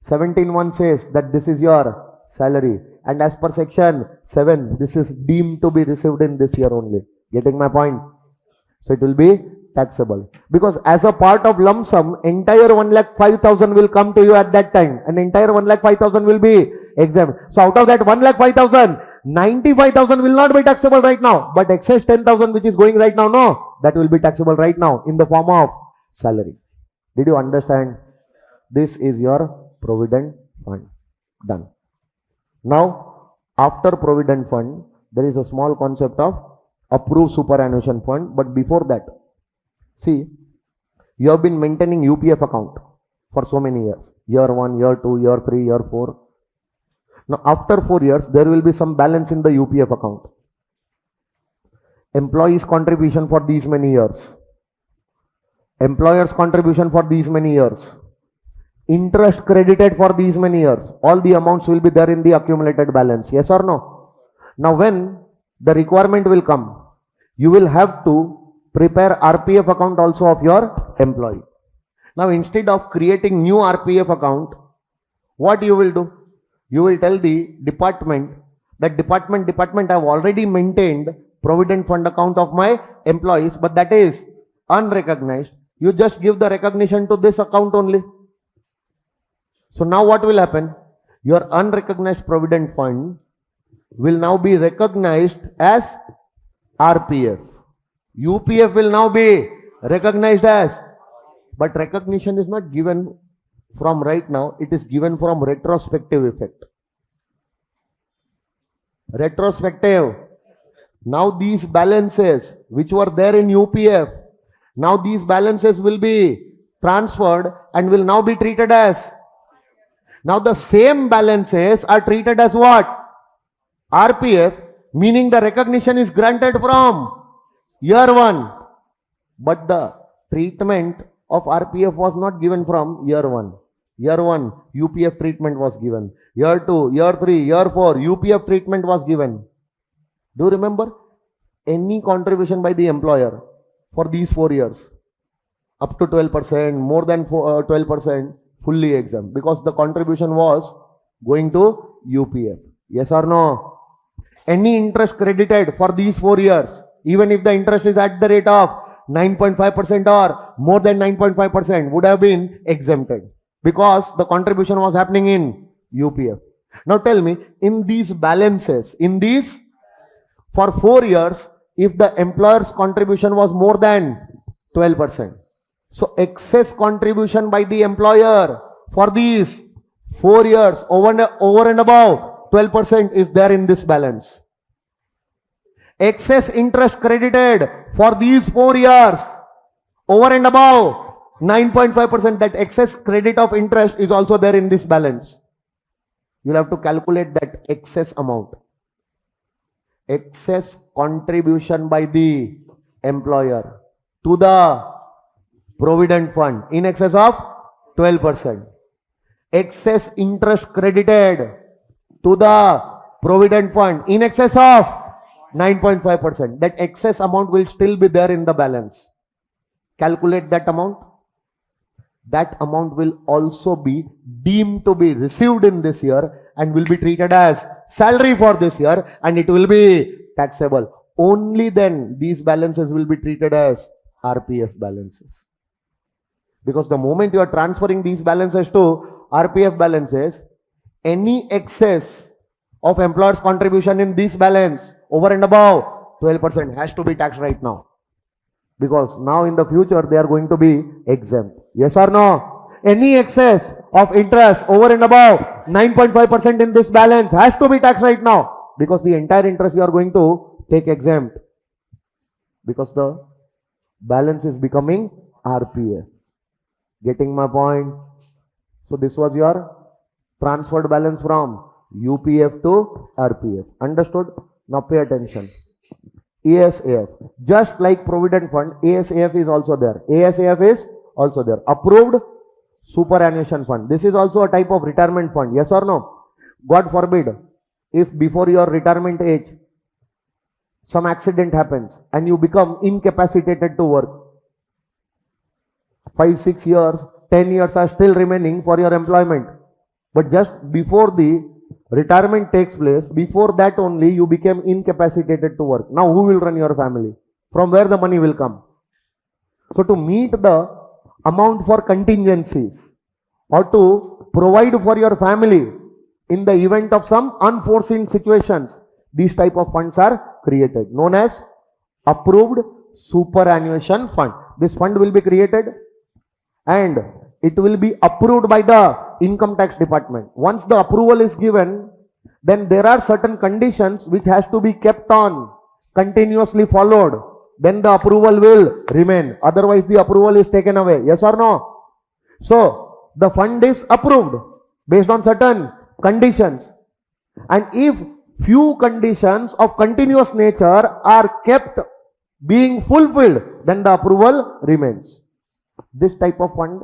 17(1) says that this is your salary, and as per section 7, this is deemed to be received in this year only. Getting my point? So it will be taxable, because as a part of lump sum, entire 1,05,000 will come to you at that time, and entire 1,05,000 will be exempt. So out of that 1,05,000, 95,000 will not be taxable right now, but excess 10,000 which is going right now, no, that will be taxable right now in the form of salary. Did you understand? This is your provident fund. Done. Now, after provident fund, there is a small concept of approved superannuation fund. But before that, see, you have been maintaining UPF account for so many years. Year 1, year 2, year 3, year 4. Now, after 4 years, there will be some balance in the UPF account. Employees' contribution for these many years. Employers' contribution for these many years. Interest credited for these many years. All the amounts will be there in the accumulated balance. Yes or no? Now, when the requirement will come, you will have to prepare RPF account also of your employee. Now, instead of creating new RPF account, what you will do? You will tell the department that department, I have already maintained provident fund account of my employees, but that is unrecognized. You just give the recognition to this account only. So now what will happen? Your unrecognized provident fund will now be recognized as RPF. UPF will now be recognized as, but recognition is not given from right now, it is given from retrospective effect. Retrospective. Now these balances which were there in UPF, now these balances will be transferred and will now be treated as. Now the same balances are treated as what? RPF, meaning the recognition is granted from year 1. But the treatment of RPF was not given from year 1. Year 1, UPF treatment was given. Year 2, year 3, year 4, UPF treatment was given. Do you remember? Any contribution by the employer for these 4 years, up to 12%, more than 12%, fully exempt because the contribution was going to UPF. Yes or no? Any interest credited for these 4 years, even if the interest is at the rate of 9.5% or more than 9.5%, would have been exempted because the contribution was happening in UPF. Now tell me, in these balances, for 4 years, if the employer's contribution was more than 12%, so excess contribution by the employer for these 4 years over and above 12% is there in this balance. Excess interest credited for these 4 years over and above 9.5%, that excess credit of interest is also there in this balance. You'll have to calculate that excess amount. Excess contribution by the employer to the provident fund in excess of 12%. Excess interest credited to the provident fund in excess of 9.5%. That excess amount will still be there in the balance. Calculate that amount. That amount will also be deemed to be received in this year and will be treated as salary for this year, and it will be taxable. Only then these balances will be treated as RPF balances. Because the moment you are transferring these balances to RPF balances, any excess of employer's contribution in this balance over and above 12% has to be taxed right now. Because now in the future they are going to be exempt. Yes or no? Any excess of interest over and above 9.5% in this balance has to be taxed right now. Because the entire interest you are going to take exempt. Because the balance is becoming RPF. Getting my point? So this was your transferred balance from UPF to RPF. Understood? Now pay attention. ASAF. Just like Provident Fund, ASAF is also there. ASAF is also there. Approved Superannuation Fund. This is also a type of retirement fund. Yes or no? God forbid, if before your retirement age, some accident happens and you become incapacitated to work. 5, 6 years, 10 years are still remaining for your employment. But just before the retirement takes place, before that only you became incapacitated to work. Now who will run your family? From where the money will come? So to meet the amount for contingencies or to provide for your family in the event of some unforeseen situations, these type of funds are created, known as Approved Superannuation Fund. This fund will be created and it will be approved by the Income Tax Department. Once the approval is given, then there are certain conditions which has to be kept on, continuously followed. Then the approval will remain. Otherwise the approval is taken away. Yes or no? So the fund is approved based on certain conditions. And if few conditions of continuous nature are kept being fulfilled, then the approval remains. This type of fund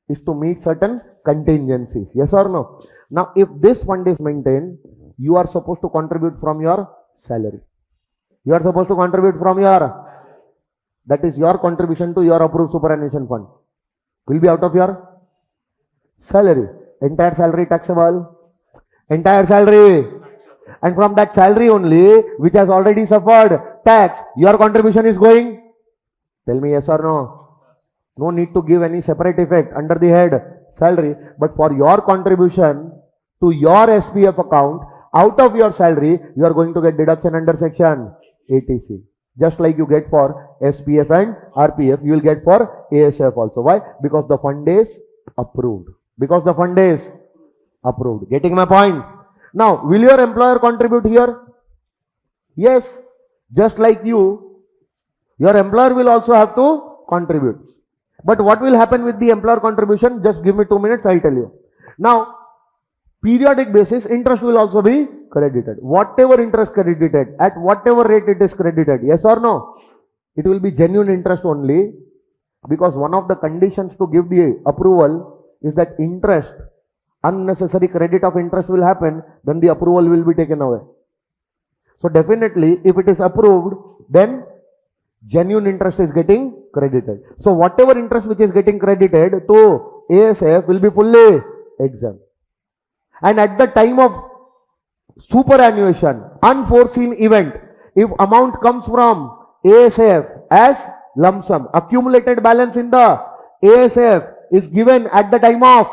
is to meet certain contingencies. Yes or no? Now, if this fund is maintained, you are supposed to contribute from your salary. You are supposed to contribute from your, that is your contribution to your approved superannuation fund. Will be out of your salary. Entire salary taxable. Entire salary. And from that salary only, which has already suffered tax, your contribution is going. Tell me yes or no? No need to give any separate effect under the head salary, but for your contribution to your SPF account out of your salary, you are going to get deduction under section 80C. Just like you get for SPF and RPF, you will get for ASF also. Why? Because the fund is approved. Because the fund is approved. Getting my point? Now, will your employer contribute here? Yes. Just like you, your employer will also have to contribute. But what will happen with the employer contribution? Just give me 2 minutes, I'll tell you. Now, periodic basis, interest will also be credited. Whatever interest credited, at whatever rate it is credited, yes or no? It will be genuine interest only, because one of the conditions to give the approval is that interest, unnecessary credit of interest will happen, then the approval will be taken away. So definitely, if it is approved, then genuine interest is getting credited. So whatever interest which is getting credited to ASF will be fully exempt. And at the time of superannuation, unforeseen event, if amount comes from ASF as lump sum, accumulated balance in the ASF is given at the time of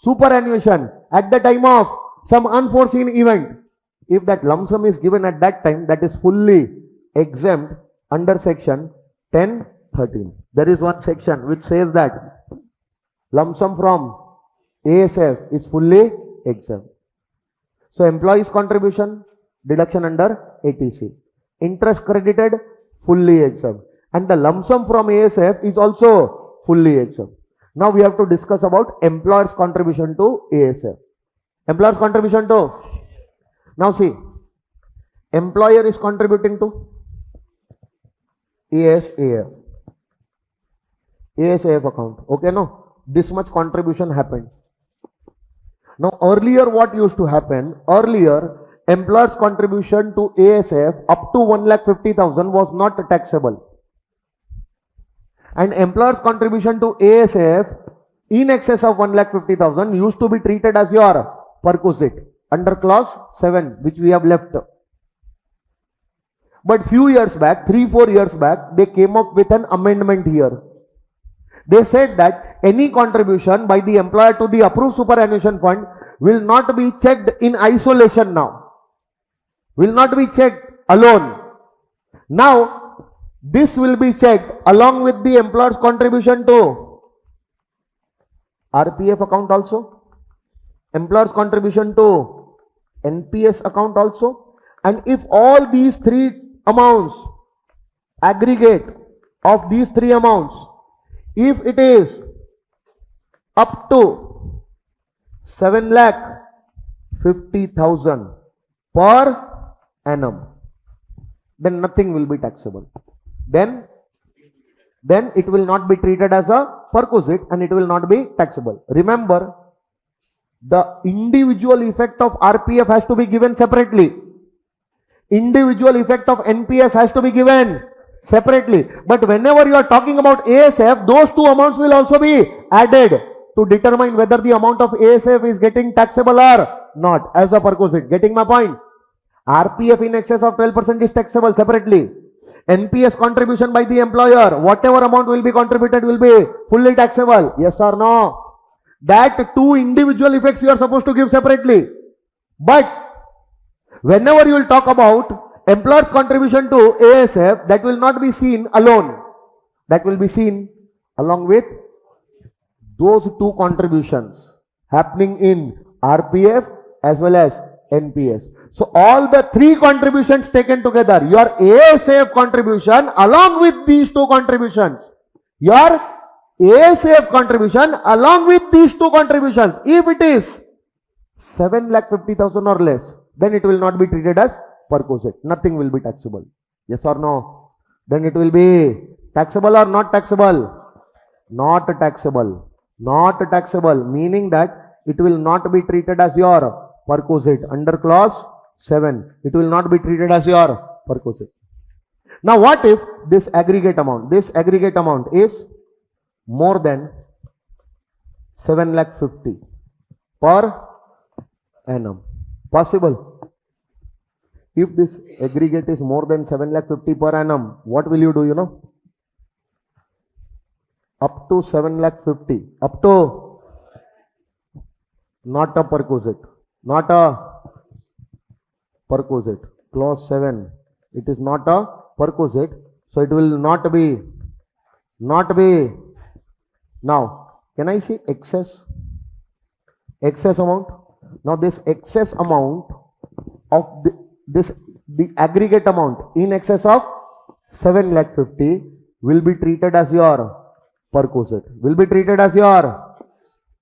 superannuation, at the time of some unforeseen event. If that lump sum is given at that time, that is fully exempt under section 10(13). There is one section which says that lump sum from ASF is fully exempt. So employees contribution deduction under 80C. Interest credited fully exempt. And the lump sum from ASF is also fully exempt. Now we have to discuss about employer's contribution to ASF. Employer's contribution to. Now see, employer is contributing to ASAF. ASAF account. Okay, no? This much contribution happened. Now earlier what used to happen? Earlier employer's contribution to ASF up to 1,50,000 was not taxable. And employer's contribution to ASF in excess of 1,50,000 used to be treated as your perquisite under clause 7, which we have left. But few years back, 3-4 years back, they came up with an amendment here. They said that any contribution by the employer to the approved superannuation fund will not be checked in isolation now. Will not be checked alone. Now, this will be checked along with the employer's contribution to RPF account also, employer's contribution to NPS account also, and if all these three amounts, aggregate of these three amounts, if it is up to 7,50,000 per annum, then nothing will be taxable. Then it will not be treated as a perquisite and it will not be taxable. Remember, the individual effect of RPF has to be given separately. Individual effect of NPS has to be given separately. But whenever you are talking about ASF, those two amounts will also be added to determine whether the amount of ASF is getting taxable or not as a perquisite. Getting my point? RPF in excess of 12% is taxable separately. NPS contribution by the employer, whatever amount will be contributed will be fully taxable. Yes or no? That two individual effects you are supposed to give separately. But whenever you will talk about employer's contribution to ASF, that will not be seen alone. That will be seen along with those two contributions happening in RPF as well as NPS. So all the three contributions taken together, your ASF contribution along with these two contributions, your ASF contribution along with these two contributions, if it is 7,50,000 or less, then it will not be treated as perquisite. Nothing will be taxable. Yes or no? Then it will be taxable or not taxable? Not taxable. Not taxable, meaning that it will not be treated as your perquisite under clause 7. It will not be treated as your perquisite. Now what if this aggregate amount is more than 7,50,000 per annum? Possible. If this aggregate is more than 7,50,000 per annum, what will you do, you know? Up to 7,50,000, up to, not a perquisite, not a perquisite, clause 7, it is not a perquisite, so it will not be, now, can I see excess amount? Now this excess amount of the aggregate amount in excess of 7,50,000 will be treated as your perquisite,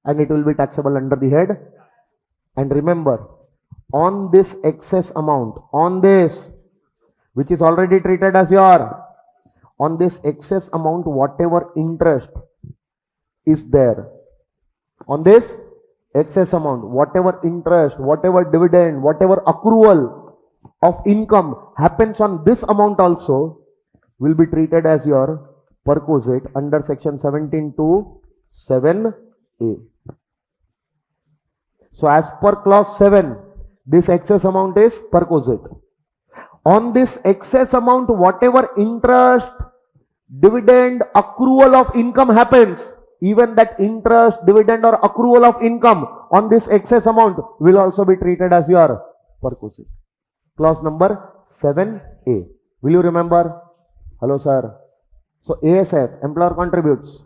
and it will be taxable under the head. And remember, on this excess amount, on this, which is already treated as your, on this excess amount, whatever interest is there, on this excess amount, whatever interest, whatever dividend, whatever accrual of income happens on this amount also will be treated as your perquisite under section 17 to 7A. So as per clause 7, this excess amount is perquisite. On this excess amount, whatever interest, dividend, accrual of income happens, even that interest, dividend or accrual of income on this excess amount will also be treated as your perquisite. Clause number 7A. Will you remember? Hello sir. So ASF, employer contributes.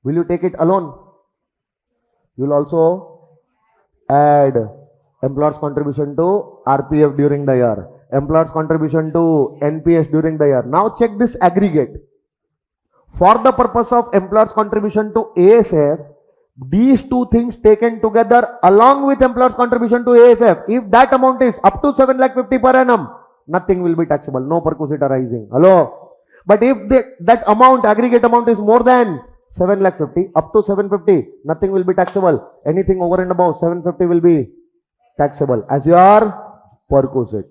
Will you take it alone? You will also add employer's contribution to RPF during the year, employer's contribution to NPS during the year. Now check this aggregate. For the purpose of employer's contribution to ASF, these two things taken together along with employer's contribution to ASF, if that amount is up to 7,50,000 per annum, nothing will be taxable, no perquisite arising. Hello? But if that amount, aggregate amount is more than 7,50,000, up to 750, nothing will be taxable. Anything over and above 750 will be taxable as your perquisite.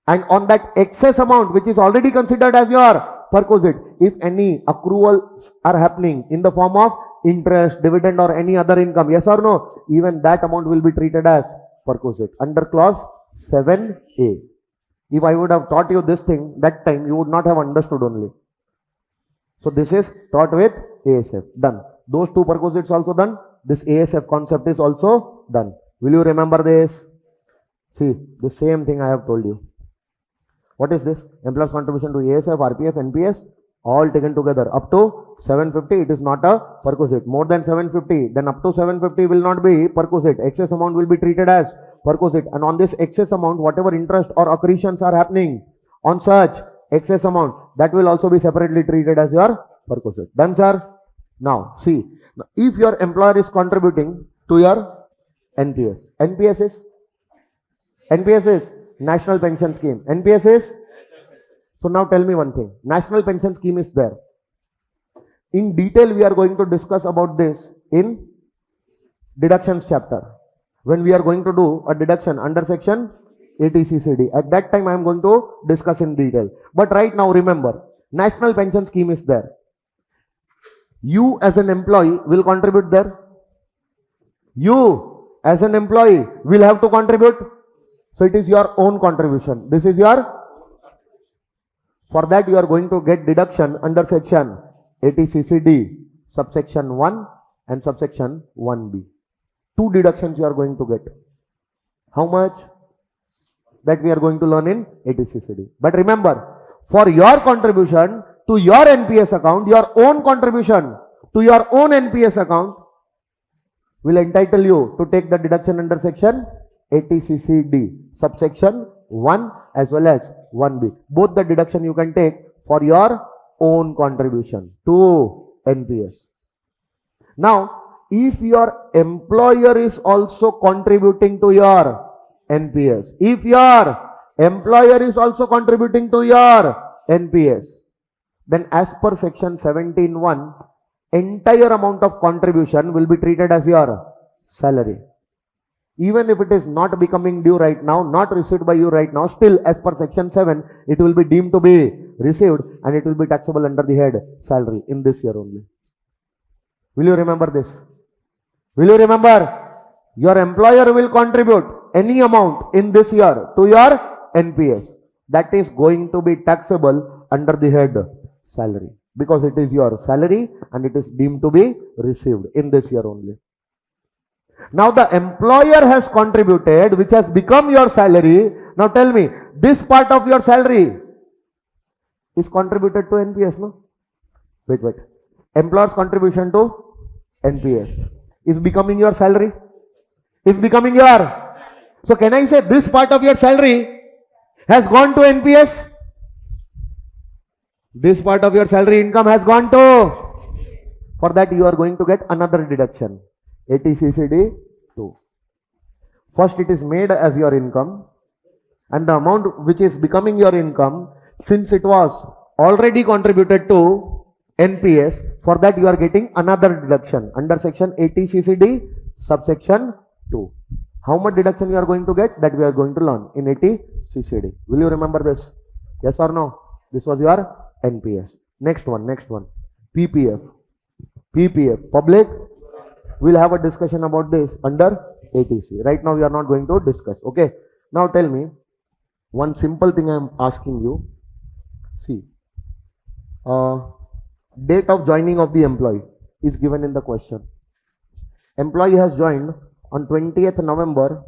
And on that excess amount, which is already considered as your perquisite, if any accruals are happening in the form of interest, dividend or any other income, yes or no, even that amount will be treated as perquisite under clause 7A. If I would have taught you this thing that time, you would not have understood only. So this is taught with ASF. Done. Those two perquisites also done. This ASF concept is also done. Will you remember this? See, the same thing I have told you. What is this? Employer's contribution to ASF, RPF, NPS, all taken together. Up to 750, it is not a perquisite. More than 750, then up to 750 will not be perquisite. Excess amount will be treated as perquisite. And on this excess amount, whatever interest or accretions are happening on such excess amount, that will also be separately treated as your perquisite. Done, sir? Now, see, if your employer is contributing to your NPS, NPS is National Pension Scheme. NPS is? So now tell me one thing. National Pension Scheme is there. In detail, we are going to discuss about this in deductions chapter. When we are going to do a deduction under section 80CCD. At that time, I am going to discuss in detail. But right now, remember, National Pension Scheme is there. You as an employee will contribute there. You as an employee will have to contribute. So it is your own contribution. This is your. For that you are going to get deduction under section 80CCD, subsection 1 and subsection 1B. Two deductions you are going to get. How much? That we are going to learn in 80CCD. But remember, for your contribution to your NPS account, your own contribution to your own NPS account will entitle you to take the deduction under section 80CCD, subsection 1 as well as 1B. Both the deduction you can take for your own contribution to NPS. Now, if your employer is also contributing to your NPS, if your employer is also contributing to your NPS, then as per section 17(1), entire amount of contribution will be treated as your salary. Even if it is not becoming due right now, not received by you right now, still as per section 7, it will be deemed to be received and it will be taxable under the head salary in this year only. Will you remember this? Will you remember? Your employer will contribute any amount in this year to your NPS. That is going to be taxable under the head salary because it is your salary and it is deemed to be received in this year only. Now the employer has contributed, which has become your salary. Now tell me, this part of your salary is contributed to NPS, no? Wait. Employer's contribution to NPS is becoming your salary. Is becoming your. So can I say this part of your salary has gone to NPS? This part of your salary income has gone to. For that you are going to get another deduction. 80CCD 2. First it is made as your income and the amount which is becoming your income, since it was already contributed to NPS, for that you are getting another deduction under section 80CCD subsection 2. How much deduction you are going to get? That we are going to learn in 80CCD. Will you remember this? Yes or no? This was your NPS. Next one. PPF. Public. We'll have a discussion about this under ATC. Right now we are not going to discuss. Okay. Now tell me one simple thing I am asking you. See, date of joining of the employee is given in the question. Employee has joined on 20th November.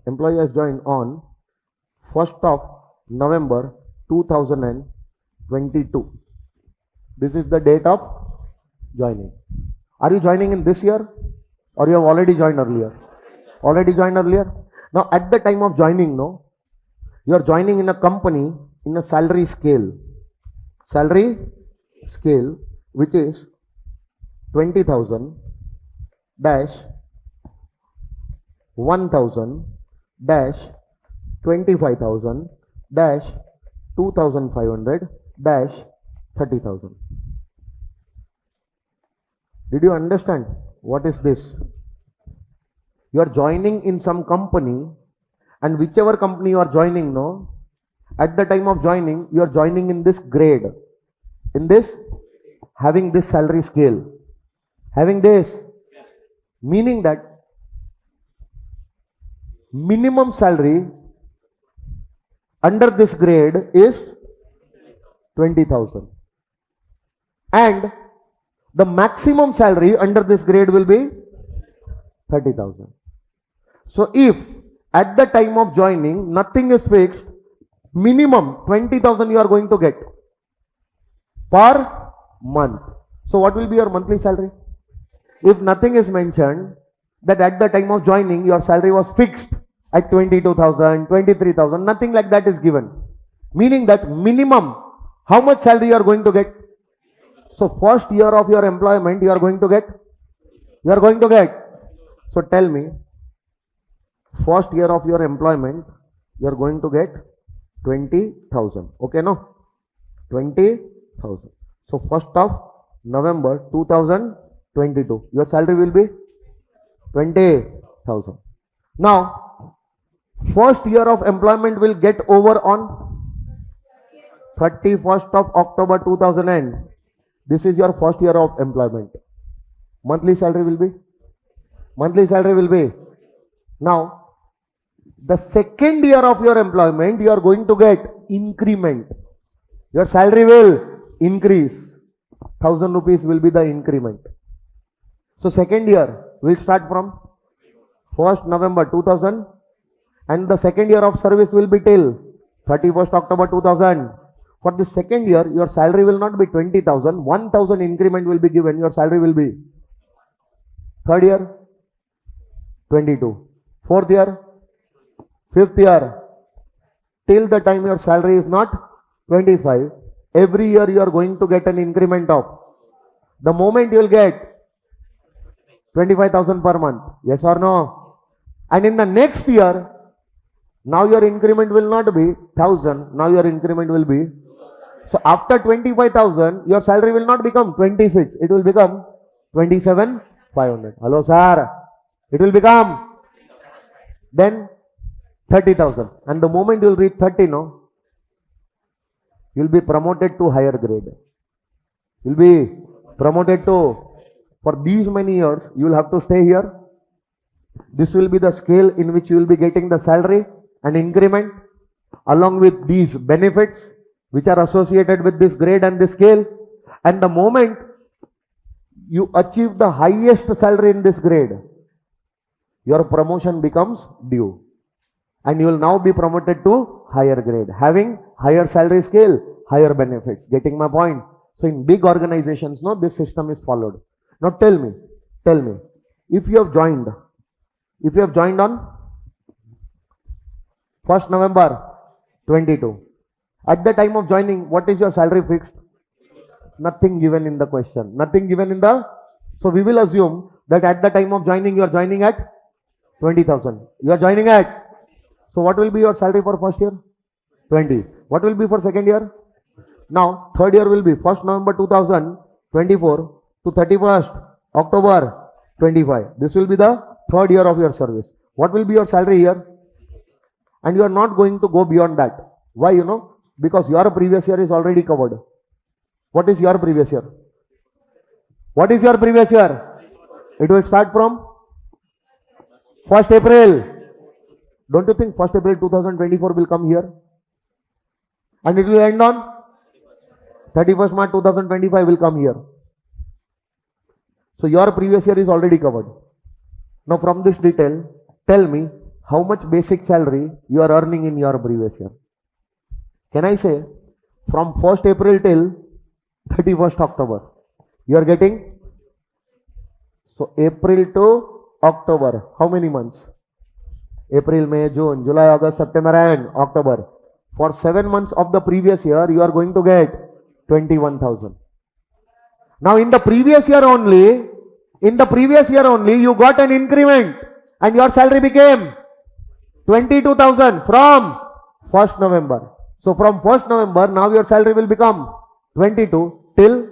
Employee has joined on 1st of November 2022. This is the date of joining. Are you joining in this year or you have already joined earlier? Now at the time of joining, no, you are joining in a company in a salary scale which is 20,000 dash 1,000 dash 25,000 dash 2,500 dash 30,000. Did you understand what is this? You are joining in some company, and whichever company you are joining, no, at the time of joining, you are joining in this grade, in this, having this salary scale, having this, meaning that minimum salary under this grade is 20,000 and the maximum salary under this grade will be 30,000. So if at the time of joining nothing is fixed, minimum 20,000 you are going to get per month. So what will be your monthly salary? If nothing is mentioned that at the time of joining your salary was fixed at 22,000, 23,000, nothing like that is given. Meaning that minimum, how much salary you are going to get? So first year of your employment you are going to get? So tell me, first year of your employment you are going to get 20,000. Okay, no? 20,000. So 1st of November 2022, your salary will be 20,000. Now, first year of employment will get over on 31st of October 2000. This is your first year of employment. Monthly salary will be? Now, the second year of your employment, you are going to get increment. Your salary will increase. 1,000 rupees will be the increment. So second year will start from 1st November 2000 and the second year of service will be till 31st October 2000. For the second year, your salary will not be 20,000. 1,000 increment will be given. Your salary will be. Third year, 22. Fourth year, fifth year. Till the time your salary is not 25, every year you are going to get an increment of. The moment you will get 25,000 per month. Yes or no? And in the next year, now your increment will not be 1,000. Now your increment will be. So after 25,000, your salary will not become 26. It will become 27,500. Hello, sir. It will become then 30,000. And the moment you will reach 30, no, you will be promoted to higher grade. You will be promoted to, for these many years, you will have to stay here. This will be the scale in which you will be getting the salary and increment along with these benefits which are associated with this grade and this scale. And the moment you achieve the highest salary in this grade, your promotion becomes due. And you will now be promoted to higher grade, having higher salary scale, higher benefits. Getting my point? So in big organizations, no, this system is followed. Now tell me, if you have joined on 1st November 22, at the time of joining, what is your salary fixed? Nothing given in the question. So we will assume that at the time of joining, you are joining at 20,000. You are joining at. So what will be your salary for first year? 20. What will be for second year? Now, third year will be 1st November 2024 to 31st October 25. This will be the third year of your service. What will be your salary here? And you are not going to go beyond that. Why? Because your previous year is already covered. What is your previous year? What is your previous year? It will start from 1st April. Don't you think 1st April 2024 will come here? And it will end on 31st March 2025 will come here. So your previous year is already covered. Now from this detail, tell me how much basic salary you are earning in your previous year. Can I say from 1st April till 31st October, you are getting? So April to October, how many months? April, May, June, July, August, September and October. For 7 months of the previous year, you are going to get 21,000. Now in the previous year only, you got an increment and your salary became 22,000 from 1st November. So from 1st November, now your salary will become 22 till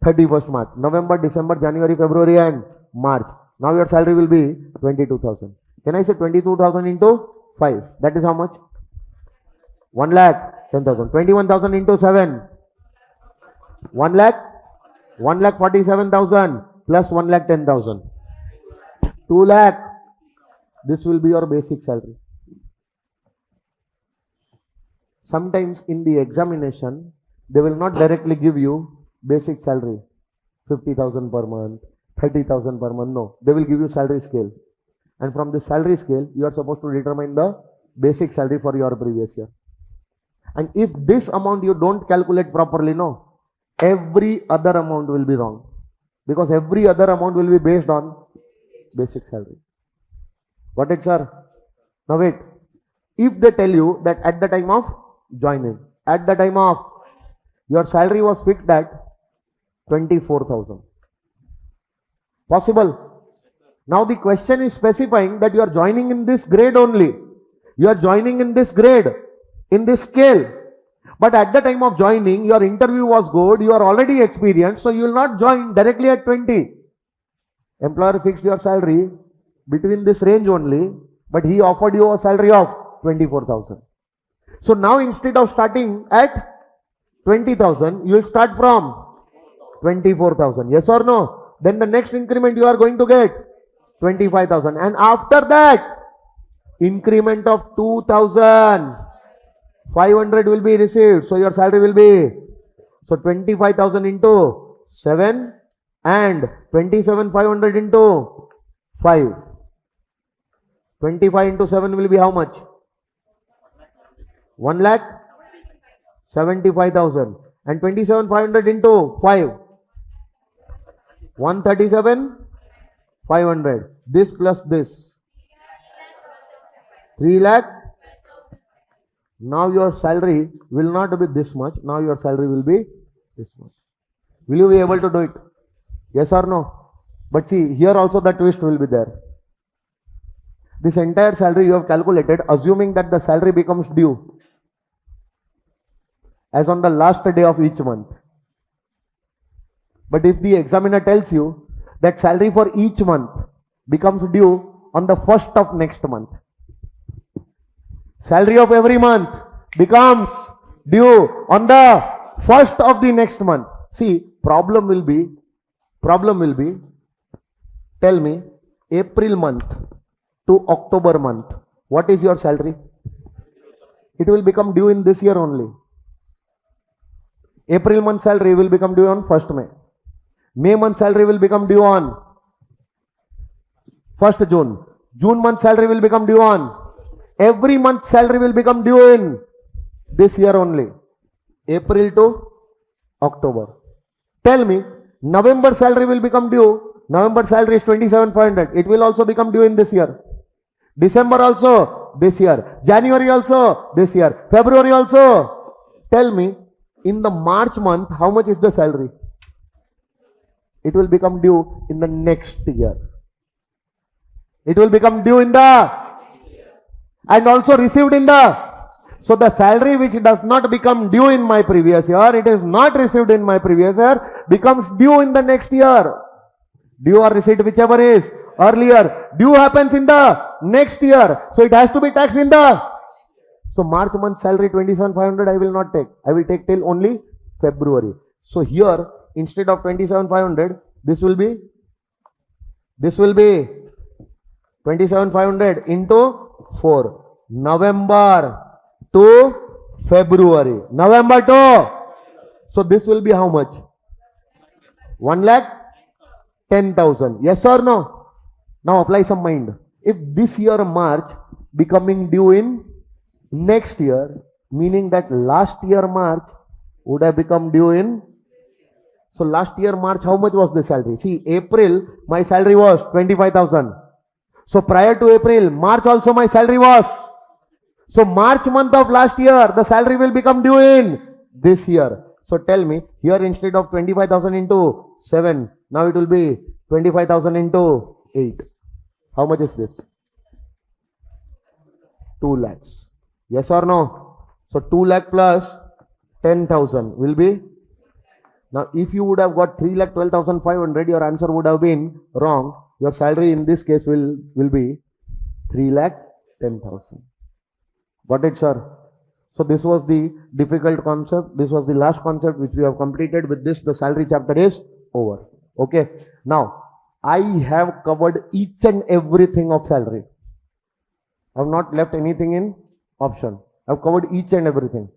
31st March. November, December, January, February and March. Now your salary will be 22,000. Can I say 22,000 into 5? That is how much? 1,10,000. 21,000 into 7. 1,47,000 plus 1,10,000. 2 lakh. This will be your basic salary. Sometimes in the examination, they will not directly give you basic salary. 50,000 per month, 30,000 per month. No, they will give you salary scale. And from this salary scale, you are supposed to determine the basic salary for your previous year. And if this amount you don't calculate properly, no, every other amount will be wrong. Because every other amount will be based on basic salary. Got it, sir? Now wait. If they tell you that at the time of joining, at the time of your salary was fixed at 24,000. Possible? Now the question is specifying that you are joining in this grade only. You are joining in this grade, in this scale. But at the time of joining, your interview was good, you are already experienced, so you will not join directly at 20. Employer fixed your salary between this range only, but he offered you a salary of 24,000. So now instead of starting at 20,000, you will start from 24,000. Yes or no? Then the next increment you are going to get 25,000. And after that, increment of 2,500 will be received. So your salary will be, so 25,000 into 7 and 27,500 into 5. 25 into 7 will be how much? 1,75,000. And 27,500 into 5. 137,500. This plus this. 3 lakh. Now your salary will not be this much. Now your salary will be this much. Will you be able to do it? Yes or no? But see, here also the twist will be there. This entire salary you have calculated, assuming that the salary becomes due as on the last day of each month. But if the examiner tells you that salary for each month becomes due on the 1st of next month, salary of every month becomes due on the 1st of the next month. See, problem will be, tell me, April month to October month, what is your salary? It will become due in this year only. April month salary will become due on 1st May. May month salary will become due on 1st June. June month salary will become due on. Every month salary will become due in this year only. April to October. Tell me, November salary will become due. November salary is 27,500. It will also become due in this year. December also this year. January also this year. February also. Tell me, in the March month, how much is the salary? It will become due in the next year. It will become due in the and also received in the. So the salary which does not become due in my previous year, it is not received in my previous year, becomes due in the next year. Due or receipt, whichever is earlier. Due happens in the next year. So it has to be taxed in the. So March month salary 27,500 I will not take. I will take till only February. So here, instead of 27,500, this will be 27,500 into 4. November to February. November to. So this will be how much? 1,10,000. Yes or no? Now apply some mind. If this year March becoming due in next year, meaning that last year March would have become due in. So last year March, how much was the salary? See, April, my salary was 25,000. So prior to April, March also my salary was. So March month of last year, the salary will become due in this year. So tell me, here instead of 25,000 into 7, now it will be 25,000 into 8. How much is this? 2 lakhs. Yes or no? So 2 lakh plus 10,000 will be. Now if you would have got 3,12,500, your answer would have been wrong. Your salary in this case will be 3,10,000. Got it, sir? So this was the difficult concept. This was the last concept which we have completed. With this, the salary chapter is over. Okay. Now, I have covered each and everything of salary. I have not left anything in option. I have covered each and everything.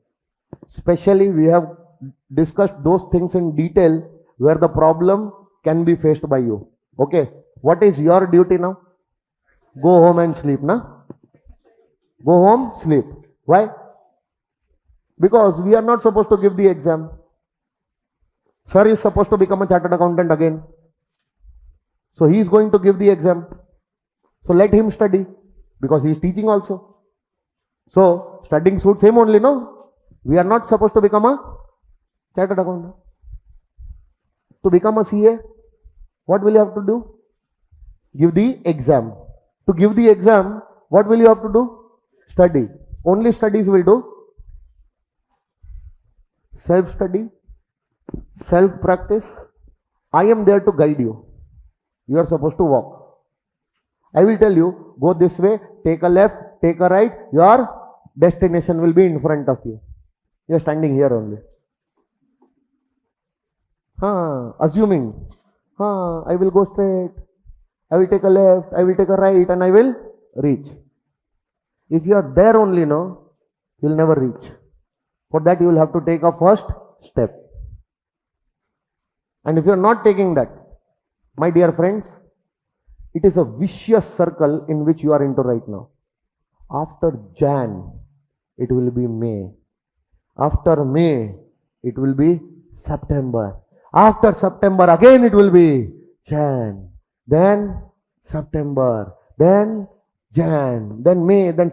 Especially, we have discussed those things in detail where the problem can be faced by you. Okay. What is your duty now? Go home and sleep, na? Go home, sleep. Why? Because we are not supposed to give the exam. Sir is supposed to become a chartered accountant again. So he is going to give the exam. So let him study. Because he is teaching also. So studying suits him only, no? We are not supposed to become a chartered accountant. To become a CA, what will you have to do? Give the exam. To give the exam, what will you have to do? Study. Only studies will do. Self-study, self-practice. I am there to guide you. You are supposed to walk. I will tell you, go this way, take a left, take a right, your destination will be in front of you. You are standing here only. Assuming, I will go straight, I will take a left, I will take a right, and I will reach. If you are there only, no, you will never reach. For that, you will have to take a first step. And if you are not taking that, my dear friends, it is a vicious circle in which you are into right now. After Jan, it will be May. After May, it will be September. After September, again it will be Jan. Then September. Then Jan. Then May. Then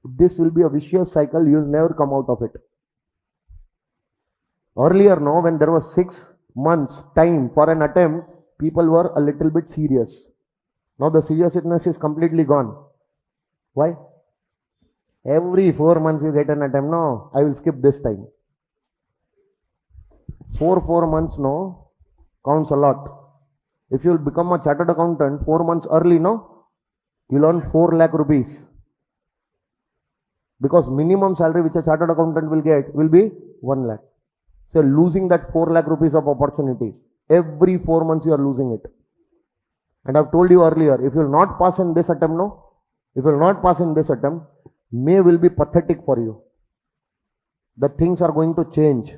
this will be a vicious cycle. You will never come out of it. Earlier, no, when there was 6 months time for an attempt, people were a little bit serious. Now the seriousness is completely gone. Why? Every 4 months you get an attempt. No, I will skip this time. 4 months, no, counts a lot. If you will become a chartered accountant 4 months early, no, you will earn 4 lakh rupees. Because minimum salary which a chartered accountant will get will be 1 lakh. So you're losing that 4 lakh rupees of opportunity. Every 4 months you are losing it. And I've told you earlier, if you will not pass in this attempt, no, if you will not pass in this attempt, May will be pathetic for you. The things are going to change.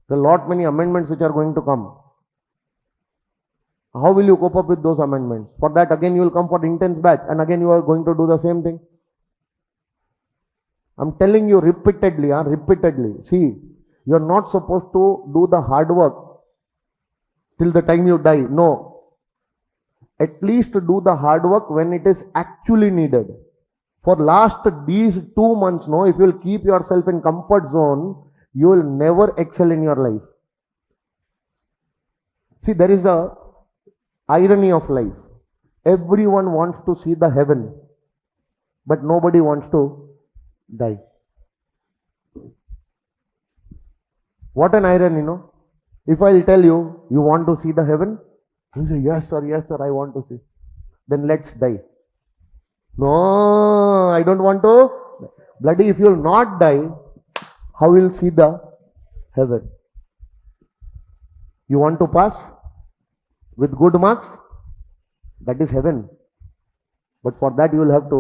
There are lot many amendments which are going to come. How will you cope up with those amendments? For that again you will come for the intense batch and again you are going to do the same thing. I'm telling you repeatedly, repeatedly. See, you are not supposed to do the hard work till the time you die. No. At least do the hard work when it is actually needed. For last these 2 months, no, if you will keep yourself in comfort zone, you will never excel in your life. See, there is a irony of life. Everyone wants to see the heaven, but nobody wants to die. What an irony, no? If I'll tell you, you want to see the heaven? You say, yes sir, I want to see. Then let's die. No, I don't want to. Bloody, if you will not die, how will you see the heaven? You want to pass with good marks? That is heaven. But for that you will have to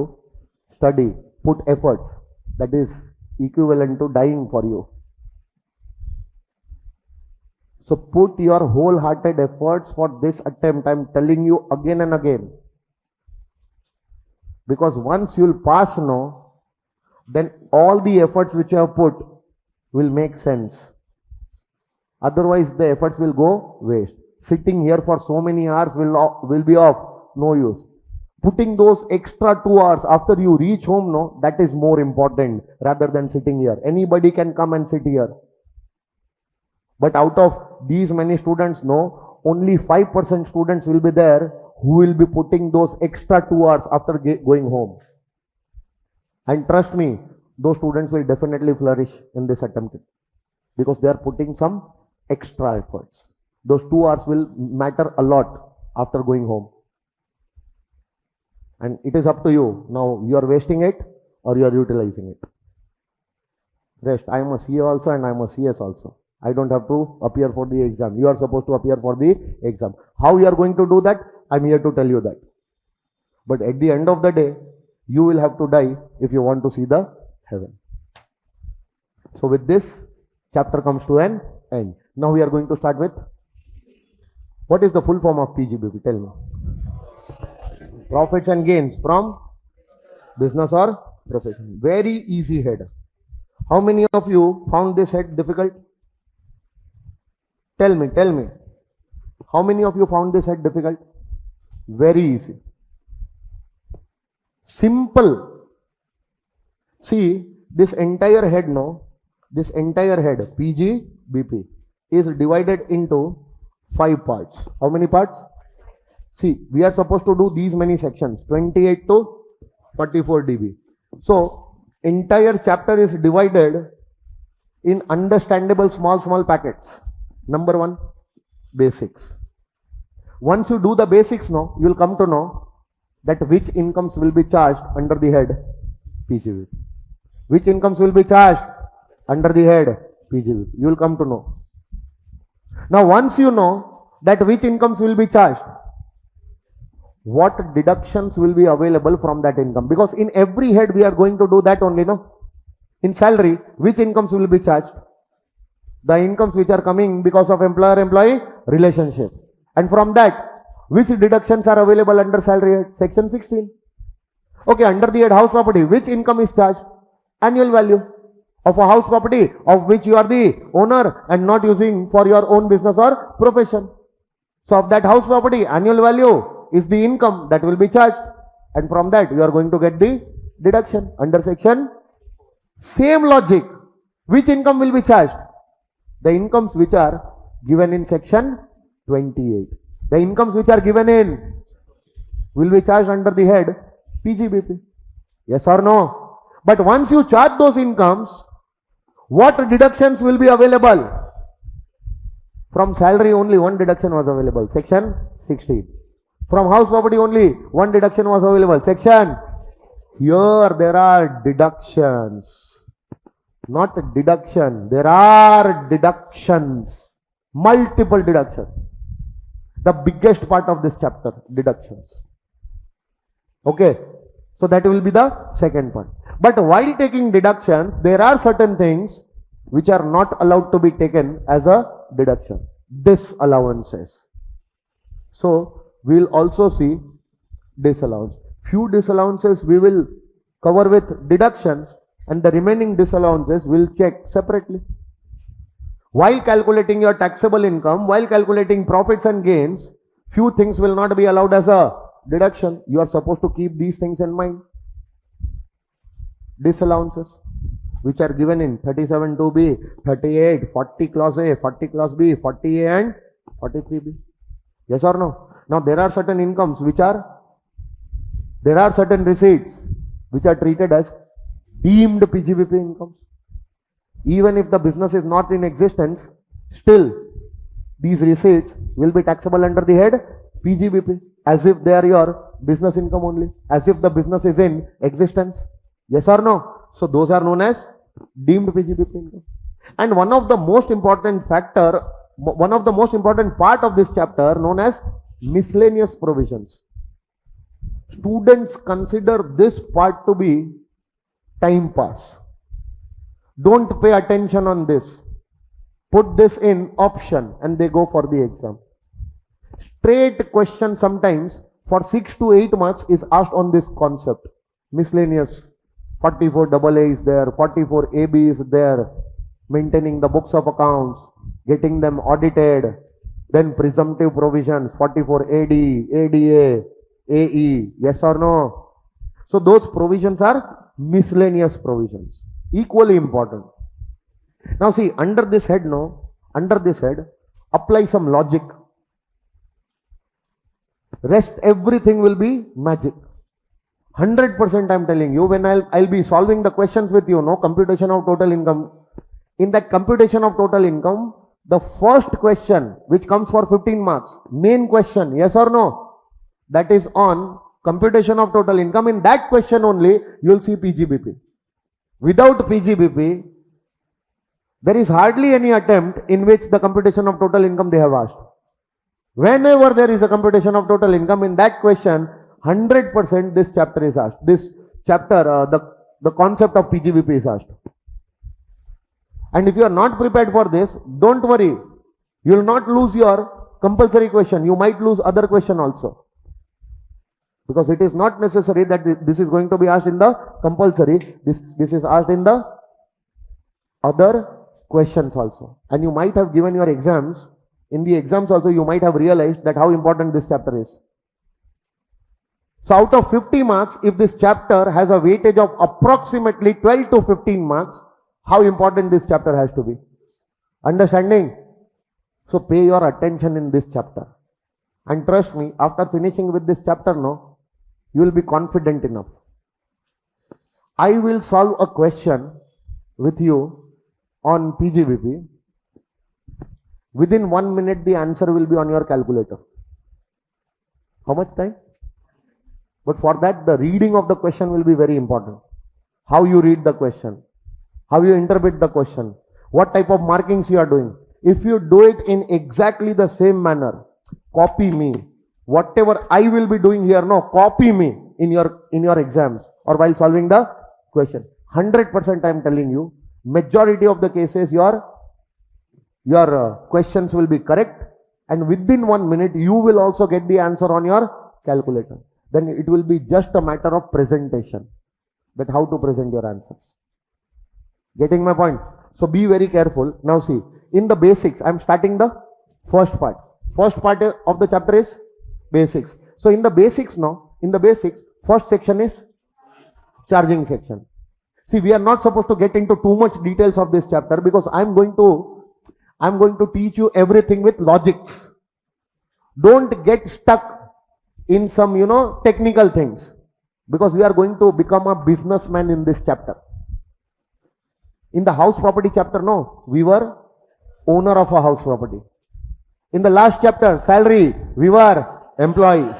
study, put efforts. That is equivalent to dying for you. So put your wholehearted efforts for this attempt. I am telling you again and again. Because once you will pass, no, then all the efforts which you have put will make sense. Otherwise the efforts will go waste. Sitting here for so many hours will be of no use. Putting those extra 2 hours after you reach home, no, that is more important rather than sitting here. Anybody can come and sit here. But out of these many students, no, only 5% students will be there who will be putting those extra 2 hours after going home. And trust me, those students will definitely flourish in this attempt because they are putting some extra efforts. Those 2 hours will matter a lot after going home. And it is up to you. Now you are wasting it or you are utilizing it. Rest. I am a CA also and I am a CS also. I don't have to appear for the exam. You are supposed to appear for the exam. How you are going to do that? I am here to tell you that. But at the end of the day, you will have to die if you want to see the heaven. So with this, chapter comes to an end. Now we are going to start with, what is the full form of PGBP? Tell me. Profits and gains from business or profession. Very easy head. How many of you found this head difficult? Tell me. How many of you found this head difficult? Very easy. Simple. See, this entire head, no, this entire head, PGBP, is divided into 5 parts. How many parts? See, we are supposed to do these many sections, 28 to 44 dB. So, entire chapter is divided in understandable small packets. Number 1, basics. Once you do the basics, no, you will come to know that which incomes will be charged under the head PGBP. Which incomes will be charged under the head PGBP. You will come to know. Now, once you know that which incomes will be charged, what deductions will be available from that income? Because in every head we are going to do that only, no? In salary, which incomes will be charged? The incomes which are coming because of employer-employee relationship. And from that, which deductions are available under salary head? Section 16. Okay, under the head house property, which income is charged? Annual value of a house property of which you are the owner and not using for your own business or profession. So of that house property, annual value is the income that will be charged. And from that, you are going to get the deduction under section. Same logic. Which income will be charged? The incomes which are given in section 28. The incomes which are given in will be charged under the head PGBP. Yes or no? But once you charge those incomes, what deductions will be available? From salary only one deduction was available. Section 16. From house property only one deduction was available. Section. Here there are deductions. Not a deduction. There are deductions. Multiple deductions. The biggest part of this chapter, deductions. Okay. So that will be the second part. But while taking deductions, there are certain things which are not allowed to be taken as a deduction. Disallowances. So we will also see disallowance. Few disallowances we will cover with deductions, and the remaining disallowances will check separately. While calculating your taxable income, while calculating profits and gains, few things will not be allowed as a deduction. You are supposed to keep these things in mind. Disallowances, which are given in 37 2B, 38, 40 clause A, 40 clause B, 40A and 43B. Yes or no? Now there are certain incomes there are certain receipts which are treated as deemed PGBP incomes. Even if the business is not in existence, still these receipts will be taxable under the head PGBP, as if they are your business income only, as if the business is in existence. Yes or no? So those are known as deemed PGBP income. And one of the most important factor one of the most important part of this chapter known as miscellaneous provisions. Students consider this part to be time pass. Don't pay attention on this. Put this in option and they go for the exam. Straight question sometimes for 6 to 8 marks is asked on this concept. Miscellaneous. 44 AA is there, 44 AB is there, maintaining the books of accounts, getting them audited, then presumptive provisions, 44 AD, ADA, AE, yes or no? So those provisions are miscellaneous provisions, equally important. Now see, under this head, apply some logic. Rest everything will be magic. 100% I'm telling you, when I'll be solving the questions with you, computation of total income. In that computation of total income, the first question which comes for 15 marks, main question, yes or no, that is on computation of total income. In that question only, you'll see PGBP. Without PGBP, there is hardly any attempt in which the computation of total income they have asked. Whenever there is a computation of total income, in that question, 100% this chapter is asked. This chapter, the concept of PGBP is asked. And if you are not prepared for this, don't worry. You will not lose your compulsory question. You might lose other question also. Because it is not necessary that this is going to be asked in the compulsory. This is asked in the other questions also. And you might have given your exams. In the exams also, you might have realized that how important this chapter is. So out of 50 marks, if this chapter has a weightage of approximately 12 to 15 marks, how important this chapter has to be. Understanding? So pay your attention in this chapter. And trust me, after finishing with this chapter, you will be confident enough. I will solve a question with you on PGBP. Within 1 minute, the answer will be on your calculator. How much time? But for that, the reading of the question will be very important. How you read the question, how you interpret the question, what type of markings you are doing. If you do it in exactly the same manner, copy me. Whatever I will be doing here, copy me in your exams or while solving the question. 100% I am telling you, majority of the cases your questions will be correct, and within 1 minute you will also get the answer on your calculator. Then it will be just a matter of presentation, that how to present your answers. Getting my point? So be very careful. Now see, in the basics, I am starting the first part. First part of the chapter is basics. So in the basics first section is charging section. See, we are not supposed to get into too much details of this chapter because I'm going to teach you everything with logics. Don't get stuck in some, technical things, because we are going to become a businessman in this chapter. In the house property chapter, we were owner of a house property. In the last chapter, salary, we were employees.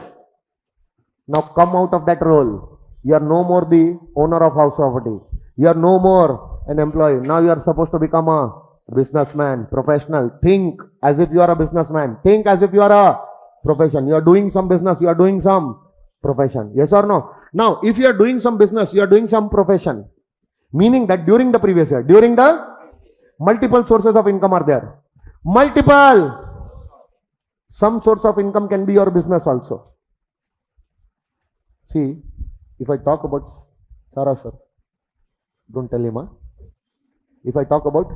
Now come out of that role. You are no more the owner of house property. You are no more an employee. Now you are supposed to become a businessman, professional. Think as if you are a businessman. Think as if you are a profession. You are doing some business, you are doing some profession. Yes or no? Now, if you are doing some business, you are doing some profession. Meaning that during the previous year, during the multiple sources of income are there. Some source of income can be your business also. See, if I talk about Sara sir, don't tell him, If I talk about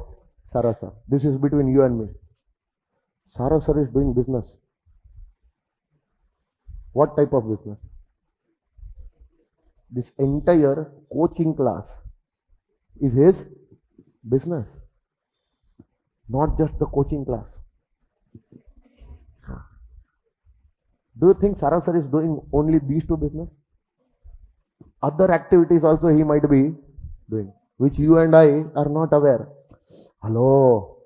Sara sir, this is between you and me. Sara sir is doing business. What type of business? This entire coaching class is his business. Not just the coaching class. Do you think Sara sir is doing only these two business? Other activities also he might be doing, which you and I are not aware. Hello.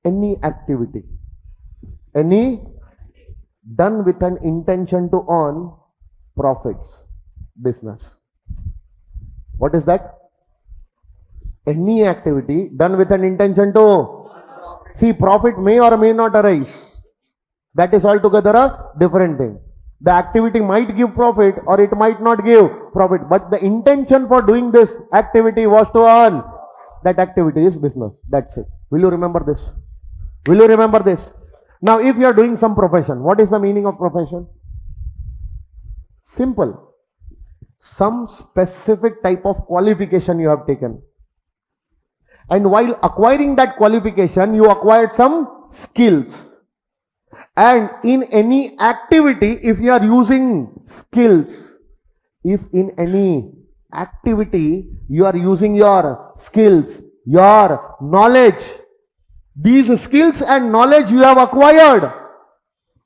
Any activity, done with an intention to earn profits, business. What is that? Any activity done with an intention to. See, profit may or may not arise. That is altogether a different thing. The activity might give profit or it might not give profit, but the intention for doing this activity was to earn. That activity is business. That's it. Will you remember this? Will you remember this? Now, if you are doing some profession, what is the meaning of profession? Simple. Some specific type of qualification you have taken. And while acquiring that qualification, you acquired some skills. And in any activity, if you are using skills, if in any activity you are using your skills, your knowledge, these skills and knowledge you have acquired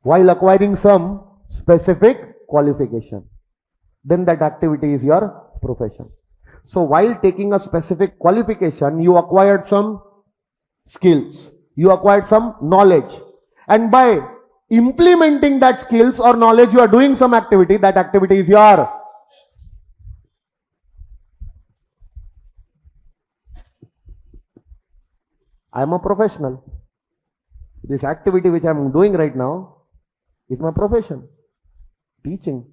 while acquiring some specific qualification, then that activity is your profession. So while taking a specific qualification, you acquired some skills, you acquired some knowledge, and by implementing that skills or knowledge, you are doing some activity. That activity is your. I am a professional. This activity which I am doing right now is my profession. Teaching.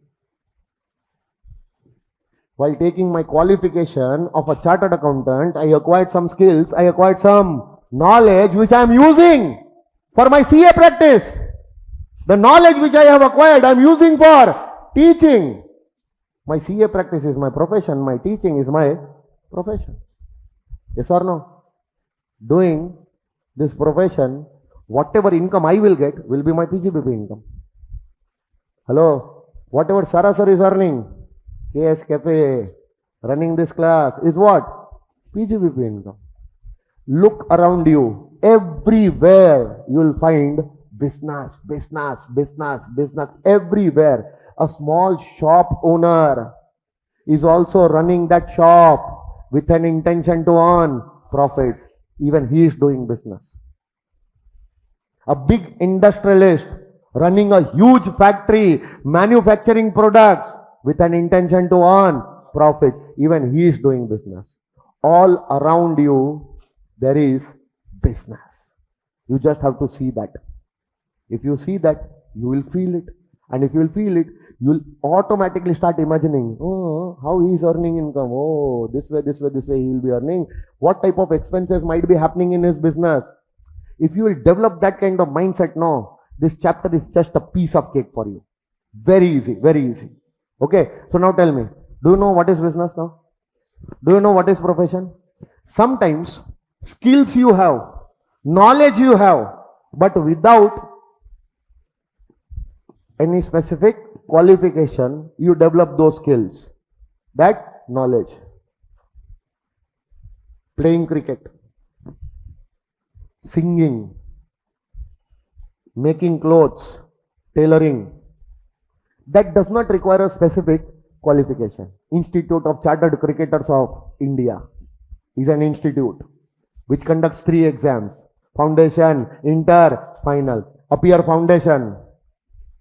While taking my qualification of a chartered accountant, I acquired some skills, I acquired some knowledge which I am using for my CA practice. The knowledge which I have acquired, I am using for teaching. My CA practice is my profession, my teaching is my profession. Yes or no? Doing this profession, whatever income I will get will be my PGBP income. Hello? Whatever Sarasar is earning, KS Cafe, running this class is what? PGBP income. Look around you. Everywhere you will find business. Everywhere. A small shop owner is also running that shop with an intention to earn profits. Even he is doing business. A big industrialist running a huge factory, manufacturing products with an intention to earn profit. Even he is doing business. All around you, there is business. You just have to see that. If you see that, you will feel it. And if you will feel it, you will automatically start imagining, oh, how he is earning income. Oh, this way, he will be earning. What type of expenses might be happening in his business? If you will develop that kind of mindset, no, this chapter is just a piece of cake for you. Very easy, very easy. Okay, so now tell me, do you know what is business now? Do you know what is profession? Sometimes skills you have, knowledge you have, but without any specific qualification, you develop those skills, that knowledge. Playing cricket, singing, making clothes, tailoring. That does not require a specific qualification. Institute of Chartered Cricketers of India is an institute which conducts 3 exams: foundation, inter, final. Appear foundation,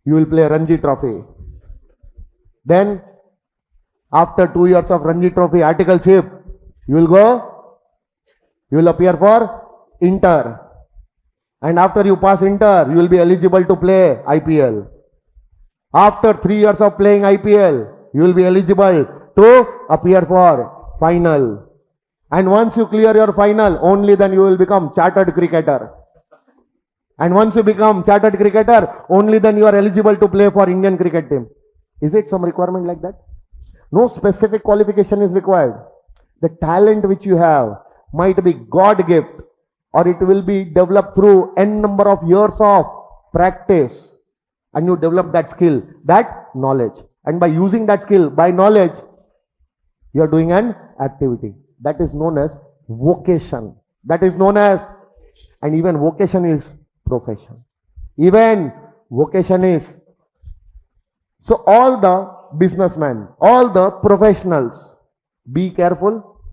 you will play Ranji Trophy. Then, after 2 years of Ranji Trophy articleship, you will appear for inter. And after you pass inter, you will be eligible to play IPL. After 3 years of playing IPL, you will be eligible to appear for final. And once you clear your final, only then you will become chartered cricketer. And once you become chartered cricketer, only then you are eligible to play for Indian cricket team. Is it some requirement like that? No specific qualification is required. The talent which you have might be God gift, or it will be developed through n number of years of practice. And you develop that skill, that knowledge. And by using that skill, by knowledge, you are doing an activity. That is known as vocation. That is known as, and even vocation is profession. Even vocation is. So all the businessmen, all the professionals, be careful.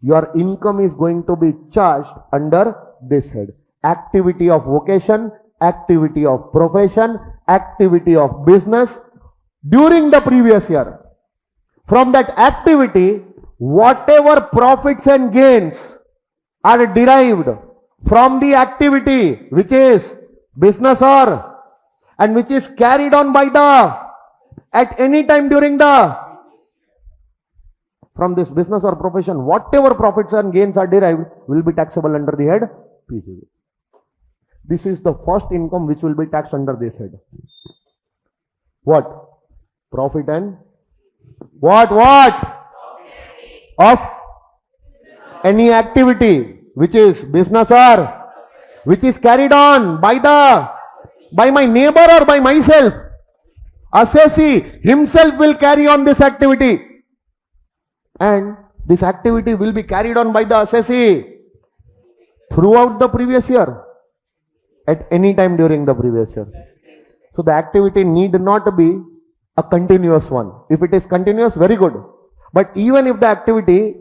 Your income is going to be charged under this head. Activity of vocation, activity of profession, activity of business during the previous year. From that activity, whatever profits and gains are derived from the activity which is business or and which is carried on by the at any time during the from this business or profession, whatever profits and gains are derived will be taxable under the head PGBP. This is the first income which will be taxed under this head. What? Profit and what? Of any activity which is business or which is carried on by my neighbor or by myself. Assessee himself will carry on this activity, and this activity will be carried on by the assessee throughout the previous year, at any time during the previous year. So the activity need not be a continuous one. If it is continuous, very good. But even if the activity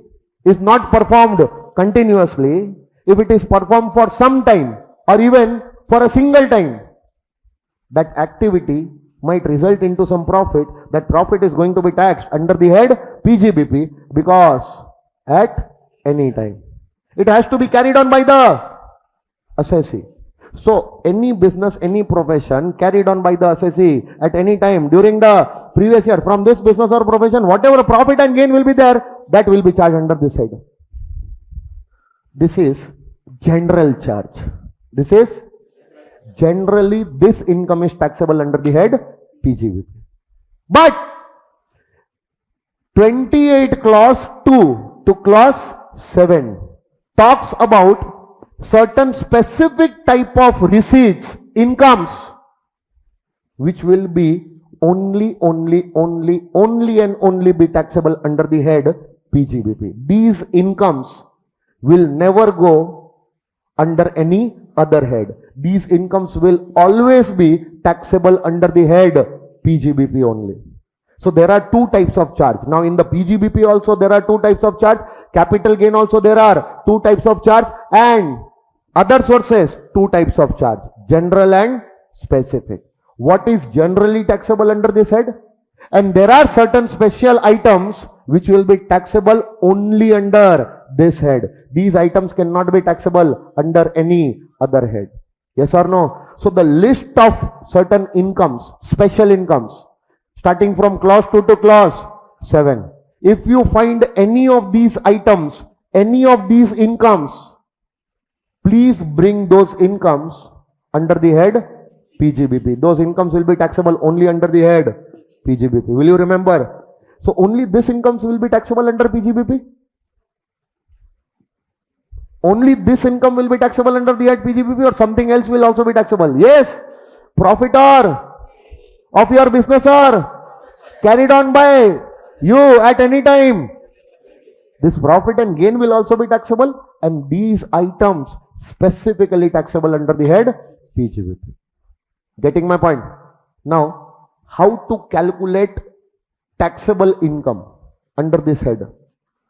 is not performed continuously, if it is performed for some time or even for a single time, that activity might result into some profit. That profit is going to be taxed under the head PGBP, because at any time it has to be carried on by the assessee. So any business, any profession carried on by the assessee at any time during the previous year, from this business or profession, whatever profit and gain will be there, that will be charged under this head. This is general charge. This is generally, this income is taxable under the head PGBP. But 28 clause 2 to clause 7 talks about certain specific type of receipts, incomes, which will be only and only be taxable under the head PGBP. These incomes will never go under any other head. These incomes will always be taxable under the head PGBP only. So there are two types of charge. Now in the PGBP also there are two types of charge. Capital gain also there are two types of charge, and other sources two types of charge, general and specific. What is generally taxable under this head? And there are certain special items which will be taxable only under this head. These items cannot be taxable under any other head. Yes or no? So the list of certain incomes, special incomes, starting from clause 2 to clause 7. If you find any of these items, any of these incomes, please bring those incomes under the head PGBP. Those incomes will be taxable only under the head PGBP. Will you remember? So only this incomes will be taxable under PGBP? Only this income will be taxable under the head PGBP, or something else will also be taxable? Yes. Profit or of your business or carried on by you at any time, this profit and gain will also be taxable, and these items specifically taxable under the head PGBP. Getting my point? Now, how to calculate taxable income under this head?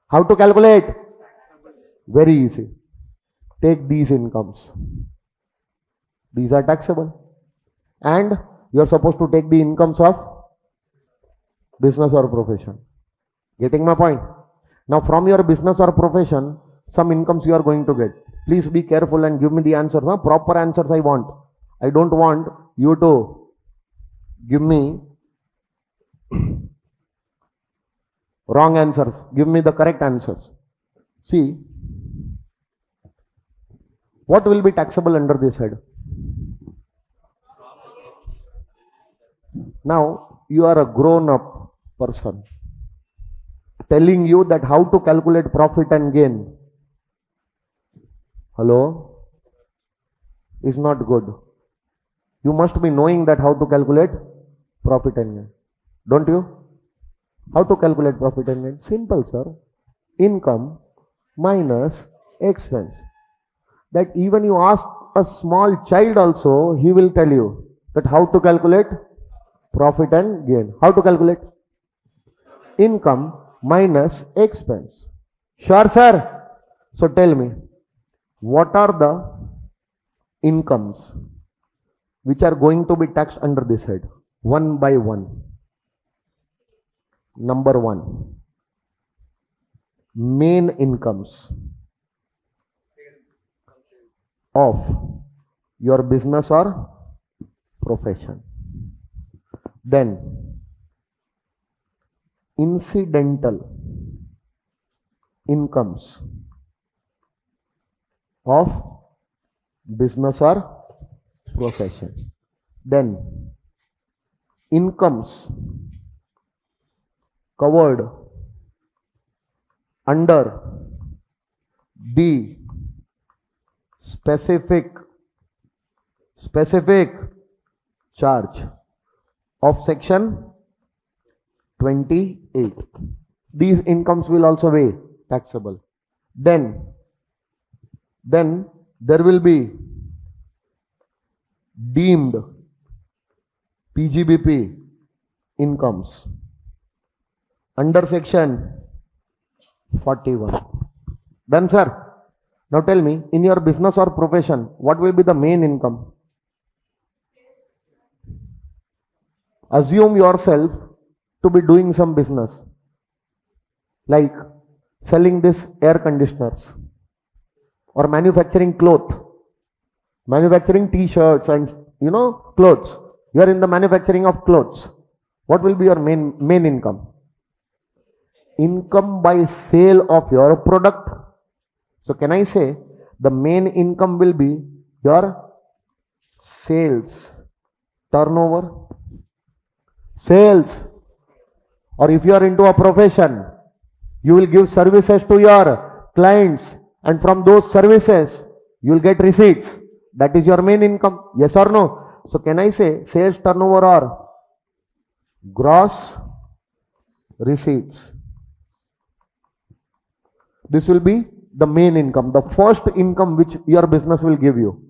How to calculate? Very easy. Take these incomes. These are taxable. And you are supposed to take the incomes of business or profession. Getting my point? Now from your business or profession, some incomes you are going to get. Please be careful and give me the answers. Proper answers I want. I don't want you to give me wrong answers. Give me the correct answers. See, what will be taxable under this head? Now, you are a grown-up person telling you that how to calculate profit and gain. Hello? Is not good. You must be knowing that how to calculate profit and gain. Don't you? How to calculate profit and gain? Simple, sir. Income minus expense. That even you ask a small child also, he will tell you that how to calculate profit and gain. How to calculate? Income minus expense. Sure, sir? So tell me, what are the incomes which are going to be taxed under this head? One by one. Number one, main incomes. of your business or profession. Then incidental incomes of business or profession. Then incomes covered under the specific charge of section 28. These incomes will also be taxable. Then there will be deemed PGBP incomes under section 41. Done, sir? Now tell me, in your business or profession, what will be the main income? Assume yourself to be doing some business, like selling this air conditioners, or manufacturing cloth, manufacturing t-shirts and clothes. You are in the manufacturing of clothes. What will be your main income? Income by sale of your product. So can I say the main income will be your sales, turnover, sales. Or if you are into a profession, you will give services to your clients, and from those services you will get receipts. That is your main income. Yes or no? So can I say sales, turnover, or gross receipts? This will be the main income, the first income which your business will give you.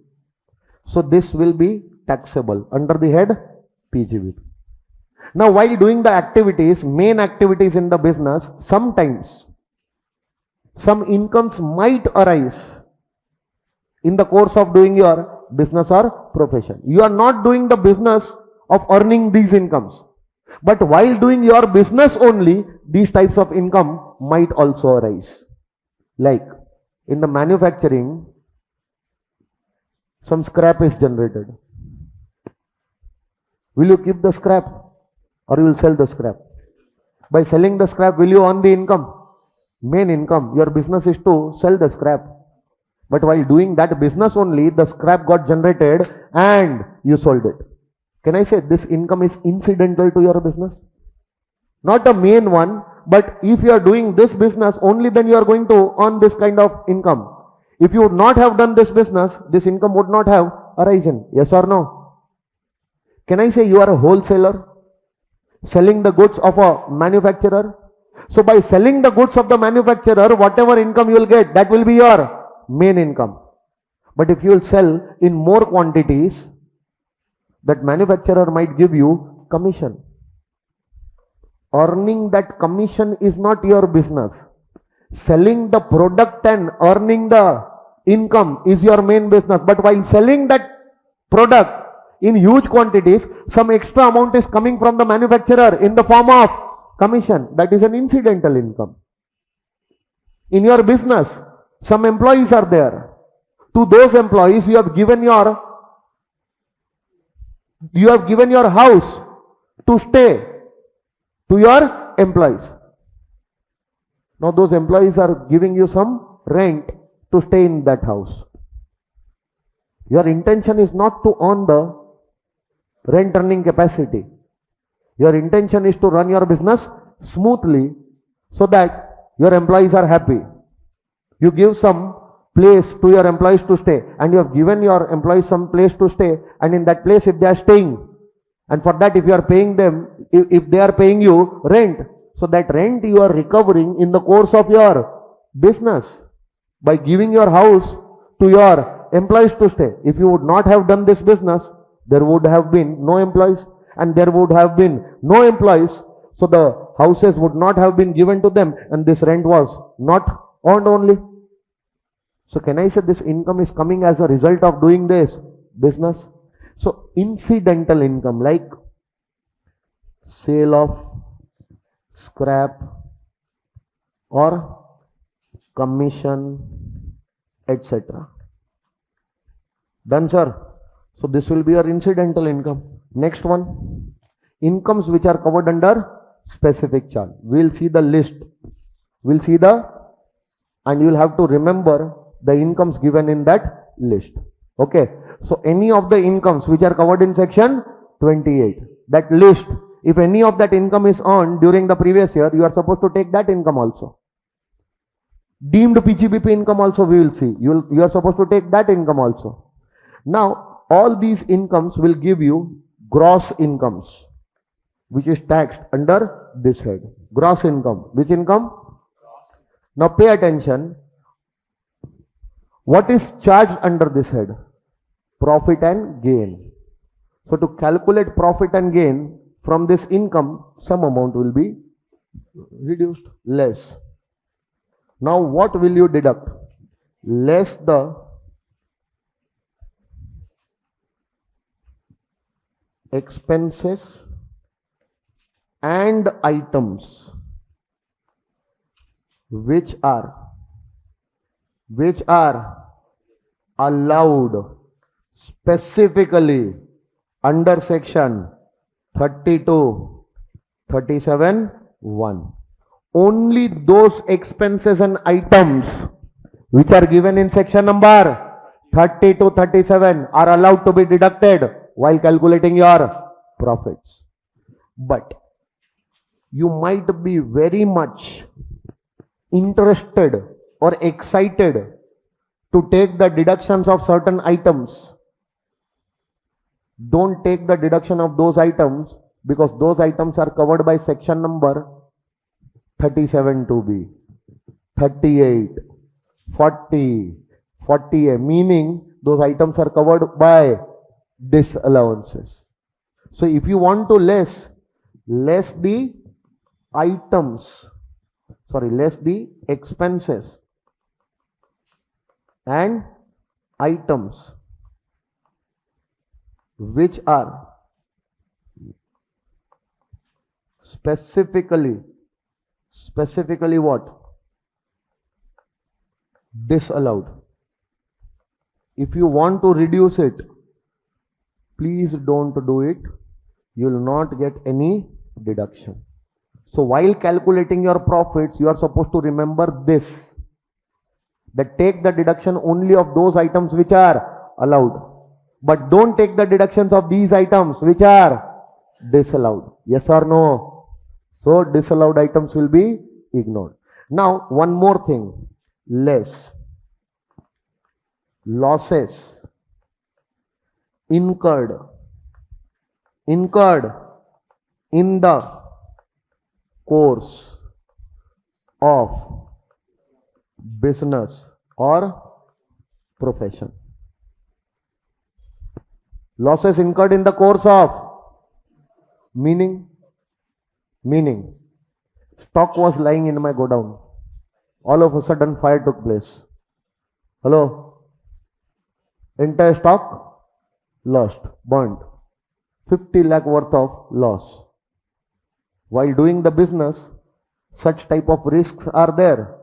So this will be taxable under the head PGBP. Now while doing the activities, main activities in the business, sometimes some incomes might arise in the course of doing your business or profession. You are not doing the business of earning these incomes, but while doing your business only, these types of income might also arise. Like in the manufacturing, some scrap is generated. Will you keep the scrap or you will sell the scrap? By selling the scrap, will you earn the income? Main income. Your business is to sell the scrap. But while doing that business only, the scrap got generated and you sold it. Can I say this income is incidental to your business? Not a main one, but if you are doing this business, only then you are going to earn this kind of income. If you would not have done this business, this income would not have arisen. Yes or no? Can I say you are a wholesaler, selling the goods of a manufacturer? So by selling the goods of the manufacturer, whatever income you will get, that will be your main income. But if you will sell in more quantities, that manufacturer might give you commission. Earning that commission is not your business. Selling the product and earning the income is your main business. But while selling that product in huge quantities, some extra amount is coming from the manufacturer in the form of commission. That is an incidental income. In your business, some employees are there. To those employees, you have given your house to stay to your employees. Now those employees are giving you some rent to stay in that house. Your intention is not to earn the rent earning capacity. Your intention is to run your business smoothly so that your employees are happy. You give some place to your employees to stay, and you have given your employees some place to stay, and in that place if they are staying, and for that if you are paying them, if they are paying you rent, so that rent you are recovering in the course of your business by giving your house to your employees to stay. If you would not have done this business, there would have been no employees, and there would have been no employees, so the houses would not have been given to them, and this rent was not earned only. So can I say this income is coming as a result of doing this business? So incidental income like sale of scrap or commission, etc. Done, sir. So this will be your incidental income. Next one, incomes which are covered under specific charge. We'll see the list. We'll see and you will have to remember the incomes given in that list. Okay. So any of the incomes which are covered in section 28, that list, if any of that income is earned during the previous year, you are supposed to take that income also. Deemed PGBP income also we will see. You are supposed to take that income also. Now, all these incomes will give you gross incomes, which is taxed under this head. Gross income. Which income? Now pay attention. What is charged under this head? Profit and gain. So to calculate profit and gain from this income, some amount will be reduced, less. Now what will you deduct? Less the expenses and items which are allowed specifically under section 32, 37, 1. Only those expenses and items which are given in section number 32, 37 are allowed to be deducted while calculating your profits. But you might be very much interested or excited to take the deductions of certain items. Don't take the deduction of those items because those items are covered by section number 37 2B, 38, 40, 40A, meaning those items are covered by disallowances. So if you want to less the items, less the expenses and items which are specifically what? Disallowed. If you want to reduce it, please don't do it. You will not get any deduction. So while calculating your profits, you are supposed to remember this, that take the deduction only of those items which are allowed. But don't take the deductions of these items which are disallowed. Yes or no? So disallowed items will be ignored. Now one more thing. Less losses incurred in the course of business or profession. Losses incurred in the course of, meaning stock was lying in my godown. All of a sudden fire took place. Hello? Entire stock lost, burnt. 50 lakh worth of loss. While doing the business, such type of risks are there.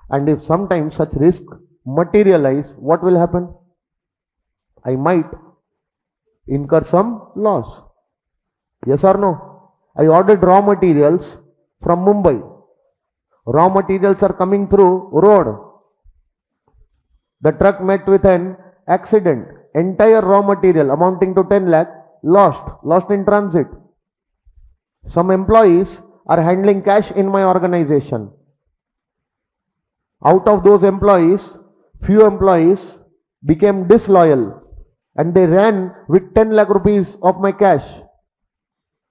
And if sometimes such risk materialize, what will happen? I might incur some loss. Yes or no? I ordered raw materials from Mumbai. Raw materials are coming through road. The truck met with an accident. Entire raw material amounting to 10 lakh lost in transit. Some employees are handling cash in my organization. Out of those employees, few employees became disloyal and they ran with 10 lakh rupees of my cash.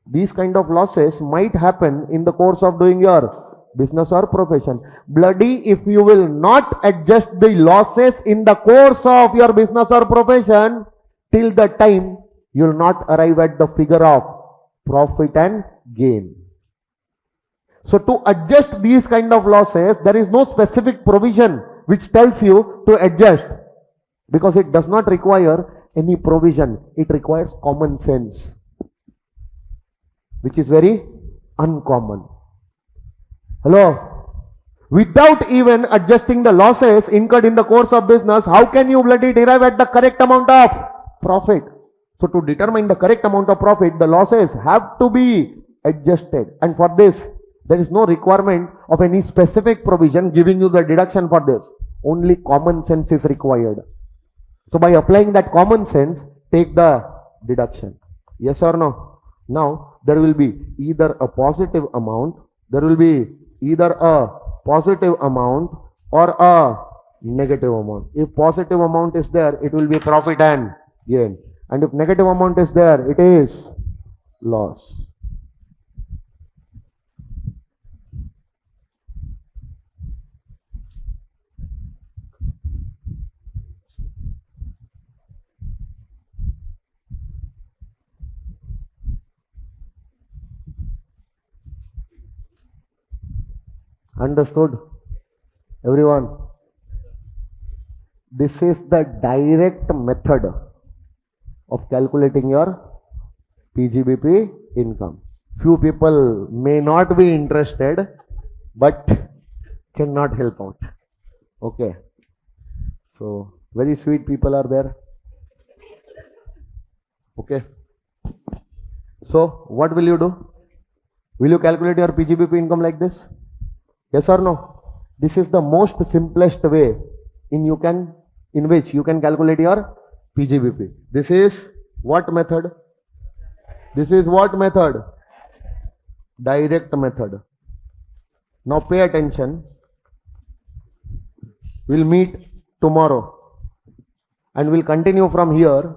These kind of losses might happen in the course of doing your business or profession. Bloody, if you will not adjust the losses in the course of your business or profession, till the time you will not arrive at the figure of profit and gain. So to adjust these kind of losses, there is no specific provision which tells you to adjust, because it does not require any provision. It requires common sense, which is very uncommon. Hello? Without even adjusting the losses incurred in the course of business, how can you bloody derive at the correct amount of profit? So to determine the correct amount of profit, the losses have to be adjusted. And for this, there is no requirement of any specific provision giving you the deduction for this. Only common sense is required. So by applying that common sense, take the deduction. Yes or no? Now, there will be either a positive amount, or a negative amount. If positive amount is there, it will be profit and gain. And if negative amount is there, it is loss. Understood? Everyone? This is the direct method of calculating your PGBP income. Few people may not be interested, but cannot help out. Okay. So, very sweet people are there. Okay. So, what will you do? Will you calculate your PGBP income like this? Yes or no? This is the most simplest way in which you can calculate your PGBP. This is what method? This is what method? Direct method. Now pay attention. We'll meet tomorrow and we'll continue from here,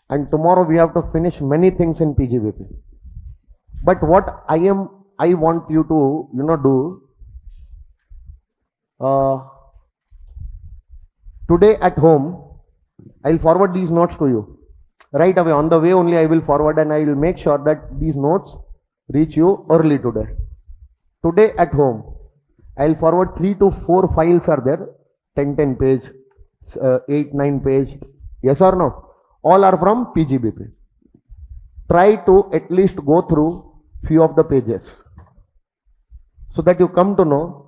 and tomorrow we have to finish many things in PGBP. But what I want you to do today at home, I'll forward these notes to you. Right away, on the way only I will forward, and I will make sure that these notes reach you early today. Today at home, I'll forward 3 to 4 files are there, 10 page, 8-9 page. Yes or no? All are from PGBP. Try to at least go through few of the pages so that you come to know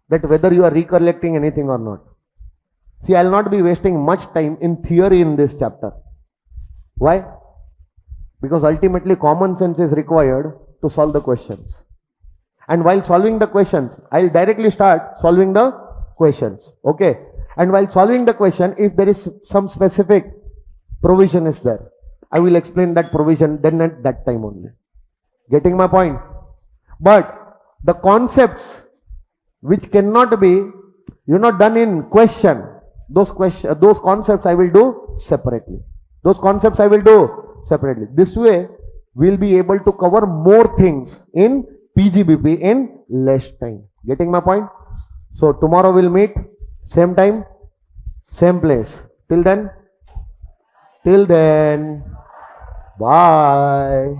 that whether you are recollecting anything or not. See, I'll not be wasting much time in theory in this chapter. Why? Because ultimately common sense is required to solve the questions. And while solving the questions, I'll directly start solving the questions. Okay? And while solving the question, if there is some specific provision is there, I will explain that provision then at that time only. Getting my point? But the concepts which cannot be done in question, those concepts I will do separately. This way we'll be able to cover more things in PGBP in less time. Getting my point? So tomorrow we'll meet, same time, same place. Till then, bye.